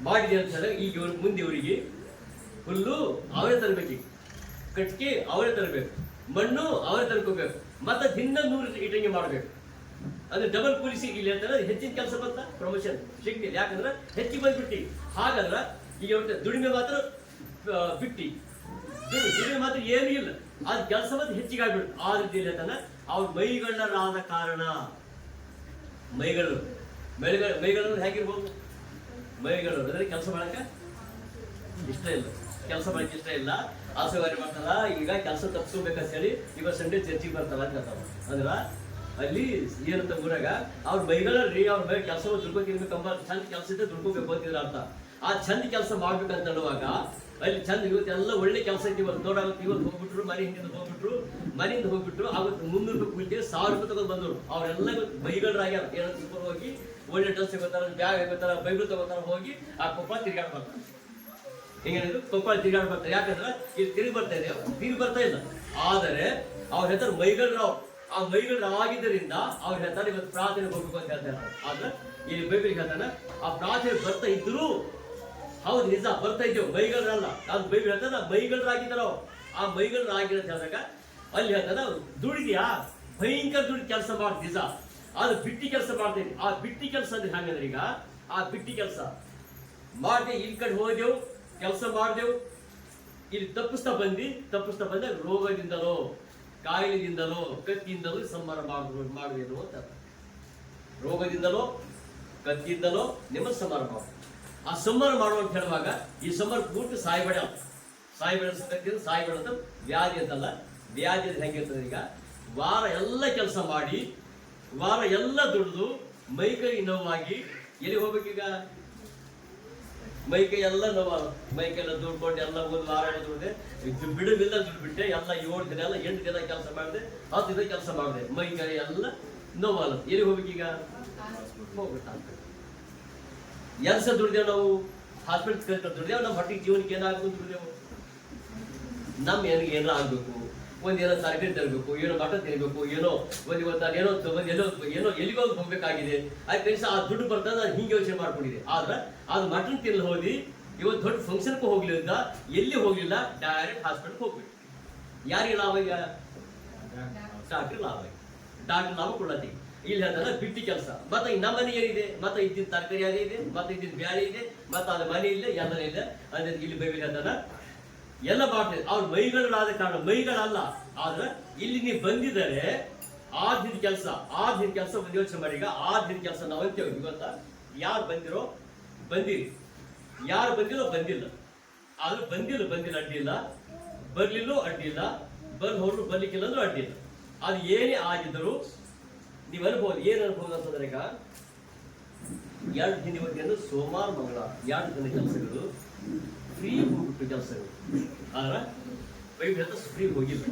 ಮಾಡಿದೆ ಅಂತ ಹೇಳಿದ್ರೆ ಈಗ ಮುಂದೆ ಇವರಿಗೆ ಹುಲ್ಲು ಅವರೇ ತರಬೇಕು, ಕಟ್ಗೆ ಅವರೇ ತರಬೇಕು, ಮಣ್ಣು ಅವರೇ ತರ್ಕೋಬೇಕು, ಮತ್ತೆ ದಿನ 100 ಇಟ್ಟಂಗಿ ಮಾಡ್ಬೇಕು. ಅಂದ್ರೆ ಡಬಲ್ ಕೂಲಿಸಿ ಇಲ್ಲಿ ಹೇಳ್ತಾರೆ ಹೆಚ್ಚಿನ ಕೆಲಸ ಬಂತ ಪ್ರಮೋಷನ್ ಸಿಗ್ತಿಲ್ಲ. ಯಾಕಂದ್ರೆ ಹೆಚ್ಚಿಗೆ ಬಂದ್ಬಿಟ್ಟಿ. ಹಾಗಂದ್ರ ಈಗ ದುಡಿಮೆ ಮಾತ್ರ ಬಿಟ್ಟಿ, ದುಡಿಮೆ ಮಾತ್ರ ಏನೂ ಇಲ್ಲ, ಅದ್ ಕೆಲಸ ಮಾತ್ರ ಹೆಚ್ಚಿಗೆ ಆಗ್ಬಿಟ್ಟು. ಆ ರೀತಿಯಲ್ಲಿ ಹೇಳ್ತಾನೆ ಅವ್ರ ಮೈಗಳರಾದ ಕಾರಣ. ಮೈಗಳು ಹೇಗಿರ್ಬೋದು? ಮೈಗಳು ಅಂದ್ರೆ ಕೆಲಸ ಮಾಡಕ್ಕೆ ಇಷ್ಟ ಇಲ್ಲ, ಆಸೆವಾರಿ ಮಾಡ್ತಾರ. ಈಗ ಕೆಲಸ ತಪ್ಪಿಸ್ಕೋಬೇಕಂತ ಹೇಳಿ ಇವತ್ತು ಸಂಡೇ ಚರ್ಚಿಗೆ ಬರ್ತಾರ ಅಂತ ಹೇಳ್ತಾರ. ಅಂದ್ರ ಅಲ್ಲಿ ಏನಂತ ಊರಾಗ ಅವ್ರ ಮೈಗಳಲ್ರಿ ಅವ್ರ ಮೈ ಕೆಲಸ ದುಡ್ಕೋತಿರ್ಬೇಕಂಬ ಚಂದ ಕೆಲಸ ಇದ್ದ ದುಡ್ಕೋಬೇಕು ಅಂತಿದ್ರ ಅರ್ಥ. ಆ ಚಂದ ಕೆಲಸ ಮಾಡ್ಬೇಕಂತ ಹೇಳುವಾಗ ಅಲ್ಲಿ ಚಂದ ಇವತ್ತೆಲ್ಲ ಒಳ್ಳೆ ಕೆಲಸ ಐತಿ. ಇವತ್ತು ನೋಡಾಗುತ್ತೆ, ಇವತ್ತು ಹೋಗ್ಬಿಟ್ರು ಮನೆಯಿಂದ ಹೋಗ್ಬಿಟ್ರು ಅವತ್ತು 300 ರೂಪಾಯಿ ಕುಳಿತು 1000 ರೂಪಾಯಿ ತಗೊಂಡು ಬಂದ್ರು. ಅವರೆಲ್ಲ ಮೈಗಳರಾಗ್ಯಾರ. ಏನಂತ ಹೋಗಿ ಒಳ್ಳೆ ಡ್ರೆಸ್ ತಗೋತಾರ, ಬ್ಯಾಗ್ ಹಾಕೋತಾರ, ಬೈಬಲ್ ತಗೋತಾರ, ಹೋಗಿ ಆ ಕೊಪ್ಪಳ ತಿರ್ಗಾಡ್ ಬರ್ತಾರೆ. ಹಿಂಗೇನಿದ್ರು ಕೊಪ್ಪಳ ತಿರ್ಗಾಡ್ ಬರ್ತಾರೆ. ಯಾಕಂದ್ರೆ ಇಲ್ಲಿ ತಿರುಗಿ ಬರ್ತಾ ಇಲ್ಲ. ಆದರೆ ಅವ್ರ ಹೆಸರು ಮೈಗಳರಾವ್. ಆ ಮೈಗಳರಾಗಿದ್ದರಿಂದ ಅವ್ರ ಹೇಳ್ತಾರೆ ಇವತ್ತು ಪ್ರಾರ್ಥನೆ ಹೋಗ್ಬೇಕು ಅಂತ ಹೇಳ್ತಾರೆ. ಆದ್ರೆ ಇಲ್ಲಿ ಬೈಬಲ್ ಹೇಳ್ತಾನೆ ಆ ಪ್ರಾರ್ಥನೆ ಬರ್ತಾ ಇದ್ರು. ಹೌದು, ನಿಜ ಬರ್ತಾ ಇದ್ದೇವೆ, ಮೈಗಳರಲ್ಲ. ಅದು ಬೈಬಲ್ ಹೇಳ್ತಾನೆ ಮೈಗಳರಾಗಿದ್ದಾರ. ಆ ಮೈಗಳರಾಗಿರೋದು ಹೇಳಿದಾಗ ಅಲ್ಲಿ ಹೇಳ್ತಾನೆ ದುಡಿದ್ಯಾ, ಭಯಂಕರ ದುಡ್ಡು ಕೆಲಸ ಮಾಡಿ ನಿಜ, ಅದು ಬಿಟ್ಟಿ ಕೆಲಸ ಮಾಡ್ತೇನೆ. ಆ ಬಿಟ್ಟಿ ಕೆಲಸ ಅಂದ್ರೆ ಹೆಂಗಂದ್ರೆ ಈಗ ಆ ಬಿಟ್ಟಿ ಕೆಲಸ ಮಾಡ್ದೆ, ಇಲ್ಲಿ ಕಡೆ ಹೋದೆವು, ಕೆಲಸ ಮಾಡ್ದೆವು, ಇಲ್ಲಿ ತಪ್ಪಿಸ್ತಾ ಬಂದಾಗ ರೋಗದಿಂದಲೋ, ಕಾಯಿಲೆದಿಂದಲೋ, ಕತ್ತಿಯಿಂದಲೋ ಸಂಹಾರ ಮಾಡುವೇನು ಅಂತ. ರೋಗದಿಂದಲೋ, ಕತ್ತಿಯಿಂದಲೋ ನಿಮ್ಮ ಸಂಹಾರ ಮಾಡು. ಆ ಸಂಹಾರ ಮಾಡುವ ಅಂತ ಹೇಳುವಾಗ ಈ ಸಂಹಾರ ಪೂರ್ತಿ ಸಾಯ್ಬೇಡ ಅಂತ ವ್ಯಾಧಿ ಅಂತಲ್ಲ. ವ್ಯಾಧಿ ಅಂತ ಹೆಂಗಿರ್ತದೆ? ಈಗ ವಾರ ಎಲ್ಲ ಕೆಲಸ ಮಾಡಿ, ವಾರ ಎಲ್ಲ ದುಡಿದು ಮೈಕೈ ನೋವಾಗಿ ಎಲ್ಲಿ ಹೋಗ್ಬೇಕೀಗ? ಮೈಕೈ ಎಲ್ಲ ನೋವು, ಮೈಕೈಲ್ಲ ದುಡ್ಕೊಂಡು ಎಲ್ಲ ಒಂದು ವಾರ ದುಡ್ದೆ, ಬಿಡುವಿಲ್ಲ ದುಡ್ಬಿಟ್ಟೆ, ಎಲ್ಲ 7 ದಿನ ಎಲ್ಲ 8 ದಿನ ಕೆಲಸ ಮಾಡಿದೆ, 10 ದಿನ ಕೆಲಸ ಮಾಡಿದೆ, ಮೈಕೈ ಎಲ್ಲ ನೋವಲ್ಲ. ಎಲ್ಲಿ ಹೋಗ್ಬೇಕೀಗ? ಹೋಗ್ಬಿಟ್ಟ ಎಲ್ಸ ದುಡ್ದೇವು ನಾವು, ಹಾಸ್ಪಿಟಲ್ ದುಡ್ದೇವು, ನಮ್ಮ ಹೊಟ್ಟಿಗೆ ಜೀವನಕ್ಕೆ ಏನಾಗಬೇಕು ದುಡ್ದೇವು. ಏನಾರ ಆಗ್ಬೇಕು, ಒಂದೇನೋ ತರಕಾರಿ ತರಬೇಕು, ಏನೋ ಮಟನ್ ತಿನ್ಬೇಕು, ಏನೋ ಎಲ್ಲಿಗೋ ಹೋಗ್ಬೇಕಾಗಿದೆ. ಅದಕ್ಕೆ ಆ ದುಡ್ಡು ಬರ್ತದೆ, ನಾನು ಹಿಂಗೆ ಯೋಚನೆ ಮಾಡ್ಕೊಂಡಿದ್ದೆ. ಆದ್ರೆ ಅದು ಮಟನ್ ತಿನ್ನಲು ಹೋಗಿ ಇವತ್ತು ದೊಡ್ಡ ಫಂಕ್ಷನ್ಗೂ ಹೋಗ್ಲಿಲ್ಲ, ಎಲ್ಲಿ ಹೋಗ್ಲಿಲ್ಲ, ಡೈರೆಕ್ಟ್ ಹಾಸ್ಪಿಟಲ್ ಹೋಗ್ಬೇಕು. ಯಾರಿಗೆ ಲಾಭ? ಈಗ ಡಾಕ್ಟರ್ ಲಾಭ ಕೊಡತಿ. ಇಲ್ಲಿ ಹೇಳ್ತಾರ ಬಿಟ್ಟಿ ಕೆಲಸ. ಮತ್ತೆ ನಮ್ಮ ಮನೆ ಏನಿದೆ, ಮತ್ತೆ ಇದ್ದಿನ ತರಕಾರಿ ಅದೇ ಇದೆ, ಮತ್ತೆ ಇದ್ದಿನ ಬ್ಯಾಳೆ ಇದೆ, ಮತ್ತೆ ಅದು ಮನೆ ಇಲ್ಲ, ಎಲ್ಲ ಇದೆ. ಅಂದ್ರೆ ಇಲ್ಲಿ ಬೈಬಲ್ ಹೇಳ್ತಾರ ಎಲ್ಲ ಮಾಡ್ತಾರೆ. ಅವ್ರ ಮೈಗಳಾದ ಕಾರಣ, ಮೈಗಳಲ್ಲ. ಆದ್ರೆ ಇಲ್ಲಿ ನೀವು ಬಂದಿದ್ದಾರೆ, ಆ ದಿನ ಕೆಲಸ ಒಂದು ಯೋಚನೆ ಮಾಡಿ. ಈಗ ಆ ದಿನ ಕೆಲಸ ನಾವು ಅಂತೇವೆ ಗೊತ್ತಾ? ಯಾರು ಬಂದಿರಿ, ಯಾರು ಬಂದಿಲ್ಲ. ಆದ್ರೂ ಬಂದಿಲ್ಲ ಅಡ್ಡಿಲ್ಲ, ಬರ್ಲಿಲ್ಲೂ ಅಡ್ಡಿಲ್ಲ, ಹೋದ್ರು ಬರ್ಲಿಕ್ಕಿಲ್ಲ ಅಂದ್ರೂ ಅಡ್ಡಿಲ್ಲ. ಅದು ಏನೇ ಆಗಿದ್ದರೂ ನೀವು ಅನ್ಬೋದು. ಏನು ಅನ್ಬೋದು ಅಂತಂದ್ರೆ, ಈಗ 2 ದಿನ ಇವತ್ತೇನು ಸೋಮವಾರ ಮಂಗಳವಾರ 2 ದಿನ ಕೆಲಸಗಳು ಫ್ರೀ ಹೋಗ್ಬಿಟ್ಟು ಕೆಲಸಗಳು. ಆದ್ರೆ ಬೈಬಲ್ ಹತ್ರ ಫ್ರೀ ಹೋಗಿಲ್ಲ.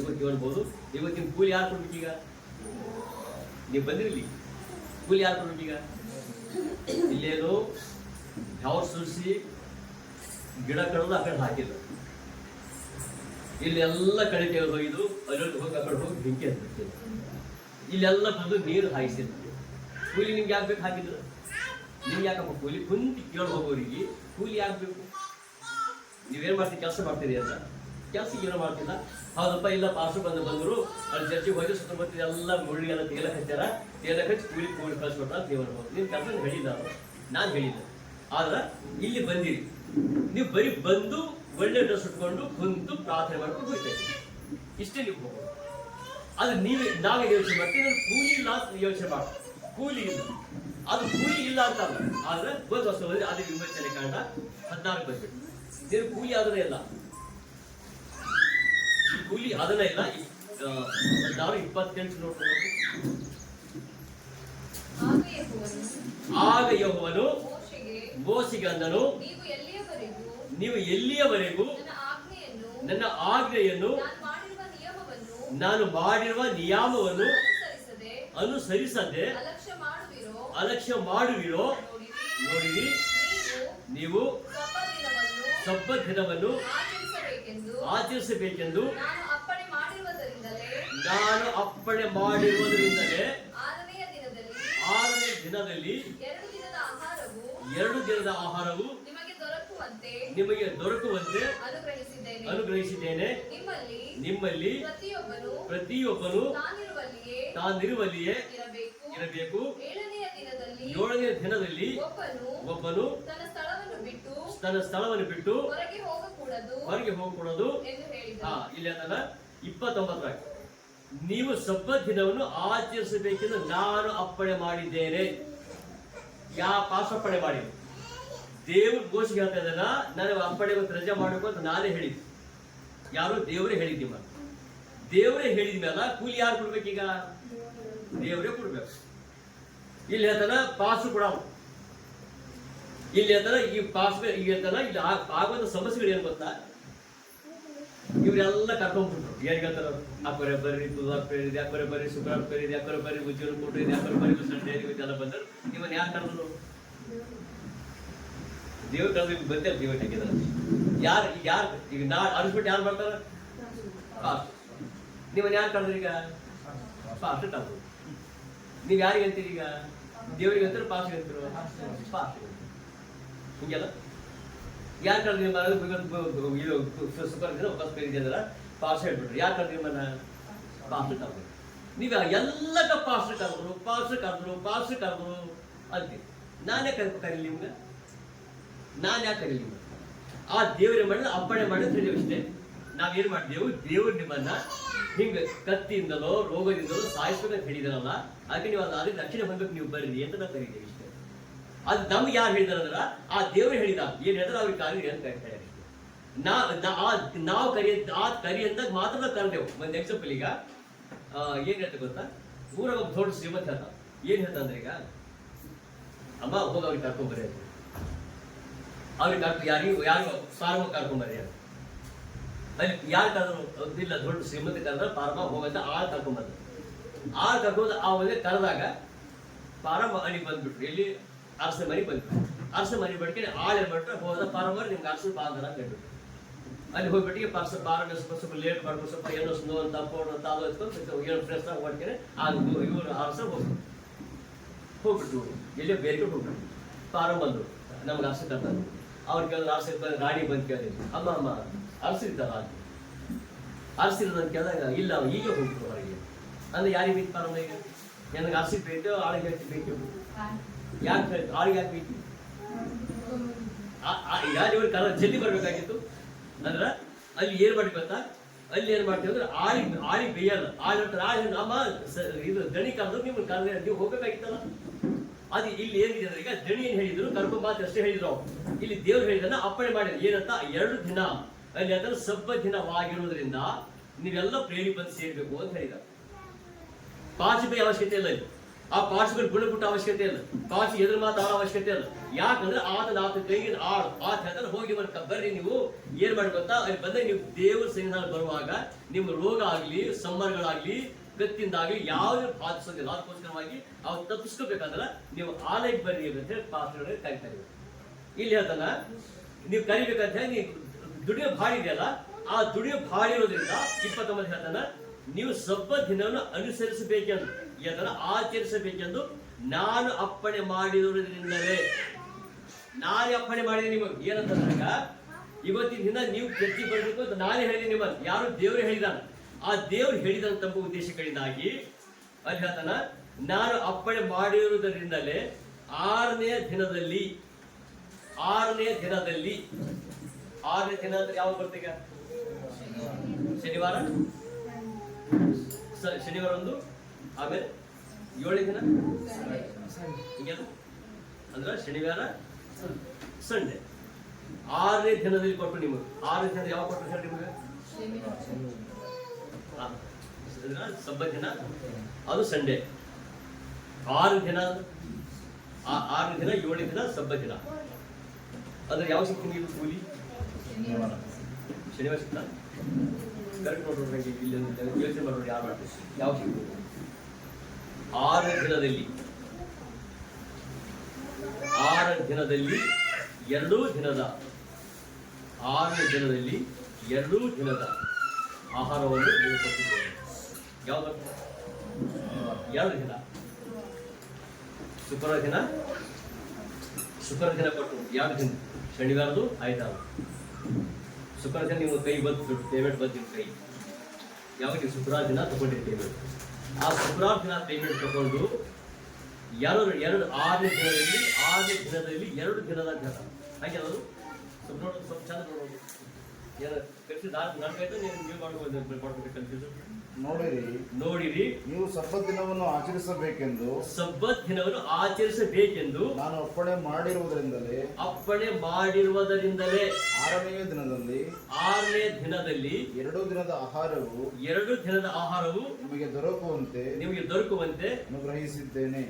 ಇವತ್ತು ಅನ್ಬೋದು, ಇವತ್ತಿನ ಕೂಲಿ ಯಾರು ಕೊಡ್ಬೇಕೀಗ? ನೀವು ಬಂದಿರಲಿ, ಕೂಲಿ ಯಾರು ಕೊಡ್ಬೇಕೀಗ? ಇಲ್ಲೇನು ಯಾವ ಸುರಿಸಿ ಗಿಡ ಕಡೋದು ಆ ಕಡೆ ಹಾಕಿದ್ರು, ಇಲ್ಲೆಲ್ಲ ಕಡೆ ತೆಗೆದು ಹೋಗಿದ್ದು, ಅಲ್ಲಿ ಹೋಗಿ ಆ ಕಡೆ ಹೋಗಿ ಬೆಂಕಿ ಹತ್ತಿದ್ರು, ಇಲ್ಲೆಲ್ಲ ಬಂದು ನೀರು ಹಾಯಿಸಿದ್ರು. ಕೂಲಿ ನಿಮ್ಗೆ ಯಾಕೆ ಬೇಕು ಹಾಕಿದ್ರು? ನಿಮ್ಗೆ ಯಾಕಪ್ಪ ಕೂಲಿ? ಕುಂತು ಕೇಳಿ ಹೋಗೋರಿಗೆ ಕೂಲಿ ಯಾಕಬೇಕು? ನೀವೇನು ಮಾಡ್ತೀರಿ? ಕೆಲಸ ಮಾಡ್ತೀರಿ ಅಂತ. ಕೆಲಸಕ್ಕೆ ಏನೋ ಮಾಡ್ತಿಲ್ಲ. ಹೌದಪ್ಪ, ಇಲ್ಲ ಪಾಸ್ಟರ್ ಬಂದರು, ಅಲ್ಲಿ ಚರ್ಚಿಗೆ ಹೋಗಿ ಸುತ್ತಮುತ್ತ ಎಲ್ಲ ಮುಳ್ಳಿಗೆಲ್ಲ ತೇಲಕ್ಕೆ ಹಚ್ಚಾರ, ತೇಲಕ್ಕೆ ಹಚ್ಚಿ ಕೂಲಿ ಕಳಿಸ್ಕೊಟ್ಟ ದೇವರು. ನಿಮ್ಮ ಕೆಲಸ ಹೇಳಿಲ್ಲ, ನಾನು ಹೇಳಿಲ್ಲ. ಆದ್ರೆ ಇಲ್ಲಿ ಬಂದಿರಿ, ನೀವು ಬರೀ ಬಂದು ಒಳ್ಳೆ ಡ್ರೆಸ್ ಉಟ್ಕೊಂಡು ಕುಂತು ಪ್ರಾರ್ಥನೆ ಮಾಡ್ಕೊಂಡು ಹೋಗ್ತೇವೆ, ಇಷ್ಟೇ ನೀವು ಹೋಗೋದು. ಅದು ನಾವೇ ಯೋಚನೆ ಮಾಡ್ತೀವಿ, ನಾನು ಕೂಲಿ ಇಲ್ಲ ಅಂತ ಯೋಚನೆ ಮಾಡಿ. ಕೂಲಿ ಇಲ್ಲ, ಅದು ಕೂಲಿ ಇಲ್ಲ ಅಂತಲ್ಲ. ಆದ್ರೆ ಒಂದು ವರ್ಷದಲ್ಲಿ ಅದೇ ವಿಮರ್ಶನೆ ಕಾರಣ 14 ಬಂದ್ಬಿಟ್ಟು ನೀನು ಕೂಲಿ ಆದ್ರೆ ಇಲ್ಲ, ಕೂಲಿ ಅದನ್ನ ಇಲ್ಲ. 16:28 ನೋಡ್ಕೊಂಡು. ಆಗ ಯೆಹೋವನು ಮೋಶೆಗೆ ಅಂದನು, ನೀವು ಎಲ್ಲಿಯವರೆಗೂ ನನ್ನ ಆಜ್ಞೆಯನ್ನು ನಾನು ಮಾಡಿರುವ ನಿಯಮವನ್ನು ಅನುಸರಿಸದೆ ಅಲಕ್ಷ್ಯ ಮಾಡುವಿರೋ, ನೋಡಿರಿ, ನೀವು ಸಬ್ಬತ್ ದಿನವನ್ನು ಆಚರಿಸಬೇಕೆಂದು ನಾನು ಅಪ್ಪಣೆ ಮಾಡಿರುವುದರಿಂದಲೇ 6ನೇ ದಿನದಲ್ಲಿ 2 ದಿನದ ಆಹಾರವು ನಿಮಗೆ ದೊರಕುವಂತೆ ಅನುಗ್ರಹಿಸಿದ್ದೇನೆ. ನಿಮ್ಮಲ್ಲಿ ಪ್ರತಿಯೊಬ್ಬನು ತಾನಿರುವಲ್ಲಿಯೇ ಇರಬೇಕು. 7ನೇ ದಿನದಲ್ಲಿ ಒಬ್ಬನು ತನ್ನ ಸ್ಥಳವನ್ನು ಬಿಟ್ಟು ಹೊರಗೆ ಹೋಗಕೂಡದು. ಇಲ್ಲಿ ಅದನ್ನ 29 ನೀವು ಸಬ್ಬತ್ ದಿನವನ್ನು ಆಚರಿಸಬೇಕೆಂದು ನಾನು ಅಪ್ಪಣೆ ಮಾಡಿದ್ದೇನೆ. ಅಪ್ಪಣೆ ಮಾಡಿ ದೇವ್ರ ಘೋಷಿಗೆ ಹೇಳ್ತಾ ಇದ್ದಾನ, ನನಗೆ ಅಪ್ಪಣೆ ಗೊತ್ತು ರಜೆ ಮಾಡಬೇಕು ಅಂತ ನಾನೇ ಹೇಳಿದ್ದೆ. ಯಾರು? ದೇವರೇ ಹೇಳಿದ್ದೀವ. ದೇವರೇ ಹೇಳಿದ್ಮೇಲೆ ಕೂಲಿ ಯಾರು ಕೊಡ್ಬೇಕೀಗ? ದೇವರೇ ಕೊಡ್ಬೇಕು. ಇಲ್ಲಿ ಹೇಳ್ತಾನ ಪಾಸು ಕೊಡ. ಇಲ್ಲಿ ಹೇಳ್ತಾನ ಈ ಪಾಸ್ ಈಗ ಹೇಳ್ತಾನ ಇಲ್ಲಿ ಆಗುವಂತ ಸಮಸ್ಯೆಗಳು ಏನು ಗೊತ್ತಾ? ಇವರೆಲ್ಲ ಕರ್ಕೊಂಡ್ಬಿಟ್ರು. ಏನ್ ಹೇಳ್ತಾರ? ಅಪ್ಪರೆ ಬರ್ರಿ, ಬುಧವಾರ ಇದೆ, ಅಪ್ಪರೆ ಬರ್ರಿ, ಶುಕ್ರವಾರ ಇದೆ, ಅಪ್ಪರೆ ಬರ್ರಿ, ಉಜ್ಜೂರು ಕೊಟ್ಟು ಇದೆ, ಅಪ್ಪರೆ ಬರ್ರಿ, ಸಂಡೇ ಇದೆಲ್ಲ ಬಂದರು. ಇವನ್ ಯಾರು ಕರೆದ್ರು? ದೇವ್ರ ಕರೆದು ಬಂದೇ ದೇವ್ರ ಹಾಕಿದಾರ. ಯಾರು ಈಗ ಅನ್ಸ್ಬಿಟ್ಟು ಯಾರು ಬರ್ತಾರ? ಪಾಸ್ಟ್. ನೀವನ್ ಯಾರು ಕರೆದ್ರಿ? ಈಗ ಪಾಸ್ಟ್ ಕರೆದ್ರು. ನೀವ್ ಯಾರಿಗೆ ಅಂತೀರಿ? ಈಗ ದೇವರಿಗೆ ಅಂತಾರೆ, ಪಾಸ್ಗೆ ಅಂತೀರು? ಪಾಸ್ಟ್. ಹಿಂಗೆಲ್ಲ ಯಾರು ಕರೆದ್ರಿ? ಇದು ಸೂಪರ್ ದಿನ ವಾಪಸ್ ಬೇರೆ ಅಂದ್ರ ಪಾಸ್ಟ್ ಹೇಳ್ಬಿಟ್ರು. ಯಾರು ಕರೆದ್ರಿ? ಮನ ಪಾಸ್ಟ್ ಕರೆದ್ರು. ನೀವ್ ಎಲ್ಲಕ್ಕ ಪಾಸ್ಟ್ ಕರೆದ್ರು ಅಂತೀವಿ. ನಾನೇ ಕರೀಲಿ ನಿಮ್ಗೆ? ನಾನು ಯಾಕೆ ಕರೀಲಿ ನಿಮ್ಗೆ? ಆ ದೇವ್ರೇ ಮಾಡಿದ್ರೆ ಅಪ್ಪಣೆ ಮಾಡಿದ್ರೆ ಇಷ್ಟೇ. ನಾವೇನ್ ಮಾಡಿದೆವು? ದೇವ್ರು ನಿಮ್ಮನ್ನ ಹಿಂಗ ಕತ್ತಿಯಿಂದಲೋ ರೋಗದಿಂದಲೋ ಸಾಯಿಸ್ಬೇಕಂತ ಹೇಳಿದಾರಲ್ಲ, ಅದಕ್ಕೆ ನೀವು ಅದಕ್ಕೆ ರಕ್ಷಣೆ ಹೊಂದಬೇಕು, ನೀವು ಬರ್ರಿ ಅಂತ ನಾವು ಕರೀತೇವೆ ಇಷ್ಟೇ. ಅದು ನಮ್ಗೆ ಯಾರು ಹೇಳಿದಾರಂದ್ರ ಆ ದೇವ್ರು ಹೇಳಿದ. ಏನ್ ಹೇಳಿದ್ರೆ ಅವ್ರಿಗೆ ಕಾರ್ಯ ಅಂತ ಹೇಳ್ತಾರೆ. ನಾವು ಕರಿ ಅಂದಾಗ ಮಾತ್ರ ಕರೆದೆವು. ಒಂದು ಎಕ್ಸಾಂಪಲ್, ಈಗ ಏನ್ ಹೇಳ್ತಾ ಗೊತ್ತಾ? ಊರಾಗ ಒಬ್ಬ ದೊಡ್ಡ ಶ್ರೀಮಂತ ಹೇಳ್ತ. ಏನ್ ಹೇಳ್ತ ಅಂದ್ರೆ, ಈಗ ಅಮ್ಮ ಹೋಗಿ ಅವ್ರಿಗೆ ಕರ್ಕೊಂಬರ್ರಿ ಅಂತ. ಅವ್ರಿಗೆ ಯಾರಿಗೂ ಫಾರ್ಮ ಕರ್ಕೊಂಬರ್ರಿ ಅಂತ. ಅಲ್ಲಿ ಯಾರು ಕರೆದ್ರು? ಇಲ್ಲ, ದೊಡ್ಡ ಶ್ರೀಮಂತ ಕರೆದ್ರೆ ಫಾರ್ಮ ಹೋಗಂತ ಆಳ್ ಕರ್ಕೊಂಬಂದ. ಆಳ್ ಕರ್ಕೊಂಡು ಆ ಒಂದೇ ಕರೆದಾಗ ಫಾರಂ ಅಲ್ಲಿ ಬಂದ್ಬಿಟ್ರು. ಎಲ್ಲಿ? ಅರಸ ಮನೆ ಬಂದ್ಬಿಟ್ರು. ಅರಸ ಮನೆ ಬಡ್ಕೆ ಆಳ್ ಏನ್ ಮಾಡ್ಬಿಟ್ರೆ, ಹೋದ ಫಾರಮರ್ ನಿಮ್ಗೆ ಅರಸ ಬಾಂಧರ ಅಂತ ಹೇಳ್ಬಿಟ್ರು. ಅಲ್ಲಿ ಹೋಗ್ಬಿಟ್ಟಿಗೆ ಫಾರಂ ಸ್ವಲ್ಪ ಲೇಟ್ ಮಾಡ್ಕೊಂಡು ಸ್ವಲ್ಪ ಏನೋ ಸ್ನೋ ಅಂತ ಪೌಡರ್ ಅಂತ ಅದು ಎತ್ಕೊಂಡು ಏನೋ ಫ್ರೆಶ್ ಆಗಿ ಮಾಡ್ಕೊಂಡು ಇವರು ಅರಸ ಹೋಗ್ಬಿಟ್ರು. ಎಲ್ಲೋ ಬೇರೆ ಹೋಗ್ಬಿಟ್ರು. ಫಾರಂ ಬಂದ್ರು, ನಮ್ಗೆ ಅರಸ ಕರ್ತಾರೆ. ಅವ್ರು ಕೇಳಿದ್ರೆ ಅರಸ ರಾಣಿ ಬಂದು ಕೇಳಿದ್ರು, ಅಮ್ಮ ಅರಸಿರ್ತಾರ ಅಂತ. ಅರಸಿರೋದಂತ ಕೇಳಿದಾಗ ಇಲ್ಲ, ಈಗ ಹೋಗ್ಬಿಟ್ರು ಹೊರಗೆ. ಅಂದ್ರೆ ಯಾರಿಗೆ ಬೇಕು ಫಾರಂ? ಈಗ ನನಗೆ ಅರಸಿಗೆ ಬೇಕು, ಆಳಿಗೆ ಬೇಕು. ಯಾಕೆ ಬೇಕು? ಆಳಿಗೆ ಯಾಕೆ ಬೇಕು? ಈಗ ಇವ್ರು ಜಲ್ದಿ ಬರ್ಬೇಕಾಗಿತ್ತು. ಅಂದ್ರ ಅಲ್ಲಿ ಏನ್ ಮಾಡಿ ಗೊತ್ತಾ? ಅಲ್ಲಿ ಏನ್ ಮಾಡ್ತೀವಿ ಅಂದ್ರೆ ಆಳಿ ಬೇಯಲ್ಲ. ಆಳಿ ನಮ್ಮ ಇದು ದಣಿ ಕರೆದು ನೀವು ನೀವು ಹೋಗ್ಬೇಕಾಗಿತ್ತಲ್ಲ. ಅದು ಇಲ್ಲಿ ಏನಿದೆ ಅಂದ್ರೆ, ಈಗ ದಣಿ ಏನ್ ಹೇಳಿದ್ರು, ಕರ್ಮ ಮಾತ್ರ ಅಷ್ಟೇ ಹೇಳಿದ್ರು ಅವ್ರು. ಇಲ್ಲಿ ದೇವ್ರು ಹೇಳಿದನ್ನ ಅಪ್ಪಣೆ ಮಾಡಿದ್ರು. ಏನಂತ, 2 ದಿನ ಅಲ್ಲಿ ಅದರ ಸಬ್ಬ ದಿನವಾಗಿರುವುದರಿಂದ ನೀವೆಲ್ಲ ಪ್ರೇರಿ ಬಂದು ಸೇರ್ಬೇಕು ಅಂತ ಹೇಳಿದ್ದಾರೆ. ಪಾರ್ಟಿಸಿಪೇ ಅವಶ್ಯಕತೆ ಇಲ್ಲ ಇಲ್ಲಿ. ಆ ಪಾರ್ಟಿಸಿಪೇಟ್ ಗುಣಗುಟ್ಟ ಅವಶ್ಯಕತೆ ಇಲ್ಲ. ಪಾರ್ಟಿ ಎದುರು ಮಾತಾಡೋ ಅವಶ್ಯಕತೆ ಇಲ್ಲ. ಯಾಕಂದ್ರೆ ಆತ ಕೈಗೆ ಆತ ಹೇಳ್ತಾರೆ, ಹೋಗಿ ಬರ್ರಿ ನೀವು ಏನ್ ಮಾಡಿ ಗೊತ್ತಾ, ಅಲ್ಲಿ ಬಂದಾಗ ನೀವು ದೇವ್ರ ಸನ್ನಿಧಾನ ಬರುವಾಗ ನಿಮ್ಮ ರೋಗ ಆಗ್ಲಿ, ಸಂಬರಗಳಾಗ್ಲಿ, ಕತ್ತಿಂದಾಗ್ಲಿ ಯಾವ್ದು ಬಾಧಿಸೋದಿಲ್ಲ. ಅದಕ್ಕೋಸ್ಕರವಾಗಿ ಅವ್ರು ತಪ್ಪಿಸ್ಕೋಬೇಕಂದ್ರೆ ನೀವು ಆಲಯಕ್ಕೆ ಬರ್ರಿ ಅಂತ ಹೇಳಿ ಪಾಸ್ಟರ್ ಕರಿತಾ ಇದ್ರು. ಇಲ್ಲಿ ಹೇಳ್ತಾನ, ನೀವು ಕರಿಬೇಕಂತ ಹೇಳಿ ನೀವು ದುಡಿಯೋ ಭಾಳ ಇದೆಯಲ್ಲ, ಆ ದುಡಿಯೋ ಭಾಳ ಇರೋದ್ರಿಂದ 29 ಹೇಳ್ತಾನ, ನೀವು ಸಬ್ಬ ದಿನವನ್ನು ಅನುಸರಿಸಬೇಕೆಂದು, ಅದನ್ನು ಆಚರಿಸಬೇಕೆಂದು ನಾನು ಅಪ್ಪಣೆ ಮಾಡಿರುವುದರಿಂದಲೇ. ನಾನೇ ಅಪ್ಪಣೆ ಮಾಡಿದ್ದೀನಿ ನಿಮಗೆ. ಏನಂತಂದಾಗ, ಇವತ್ತಿನ ದಿನ ನೀವು ಚರ್ಚೆ ಬರಬೇಕು ಅಂತ ನಾನೇ ಹೇಳಿದ್ದೀನಿ ನಿಮ್ಮನ್ನು. ಯಾರು ದೇವರು ಹೇಳಿದಾನ. ಆ ದೇವ್ರು ಹೇಳಿದಂತ ಉದ್ದೇಶಗಳಿಂದಾಗಿ ಅಲ್ಲಿ ಹೇಳ್ತಾನ, ನಾನು ಅಪ್ಪಣೆ ಮಾಡಿರುವುದರಿಂದಲೇ 6ನೇ ದಿನದಲ್ಲಿ 6ನೇ ದಿನ ಅಂದ್ರೆ ಯಾವಾಗ ಬರ್ತೀಗ? ಶನಿವಾರ ಒಂದು, ಆಮೇಲೆ 7ನೇ ದಿನ ಹಿಂಗೇನು ಅಂದ್ರೆ ಶನಿವಾರ ಸಂಡೇ. 6ನೇ ದಿನದಲ್ಲಿ ಕೊಟ್ಟು ನಿಮಗೆ. 6ನೇ ದಿನ ಯಾವಾಗ ಕೊಟ್ಟರು ಹೇಳಿ ನಿಮಗೆ? ಸಬ್ಬ ದಿನ, ಅದು ಸಂಡೇ. 6 ದಿನ 6ನೇ ದಿನ 7ನೇ ದಿನ ಸಬ್ಬ ದಿನ. ಅಂದ್ರೆ ಯಾವ ಸಿಕ್ತು ನೀವು ಕೂಲಿ? ಶನಿವಾರ ಸಿಕ್ತ? ಕರೆಕ್ಟ್ ನೋಡ್ರಿ, ಇಲ್ಲಿ ಯೋಚನೆ ಮಾಡೋರು ಯಾರು ಮಾಡ್ತೀವಿ. ಯಾವ ಸಿಕ್ತು? 6 ದಿನದಲ್ಲಿ 2 ದಿನದ 6ನೇ ದಿನದಲ್ಲಿ 2 ದಿನದ ಆಹಾರವನ್ನು ನೀವು ಕೊಟ್ಟಿದ್ದೇವೆ. ಯಾವ್ದು? 2 ದಿನ. ಶುಕ್ರವಾರ ದಿನ ಕೊಟ್ಟು 2 ದಿನ, ಶನಿವಾರದು ಆಯ್ತಾವ. ಶುಕ್ರವಾರ ದಿನ ನಿಮ್ಮ ಕೈ ಬಂದು ಪೇಮೆಂಟ್ ಬಂದು ನಿಮ್ಮ ಕೈ. ಯಾವಾಗ ನೀವು ಶುಕ್ರವಾರ ದಿನ ತಗೊಂಡಿರಿ ಪೇಮೆಂಟ್, ಆ ಶುಕ್ರವಾರ ದಿನ ಪೇಮೆಂಟ್ ತಗೊಂಡು 6ನೇ ದಿನದಲ್ಲಿ 2 ದಿನದ ದಿನ ಹಾಗೆ ಅದು ಸ್ವಲ್ಪ ಚಂದ ನೋಡೋದು. ಏನು ಕಲಿಸಿ ನಾನು ಕೈತ ನೀವು ಮಾಡ್ಬೋದು ಕನ್ಫ್ಯೂಷನ್. ನೋಡಿರಿ, ನೀವು ಸಬ್ಬತ್ ದಿನವನ್ನು ಆಚರಿಸಬೇಕೆಂದು ನಾನು ಅಪ್ಪಣೆ ಮಾಡಿರುವುದರಿಂದಲೇ 6ನೇ ದಿನದಲ್ಲಿ 2 ದಿನದ ಆಹಾರವು ನಿಮಗೆ ದೊರಕುವಂತೆ ಅನುಗ್ರಹಿಸಿದ್ದೇನೆ.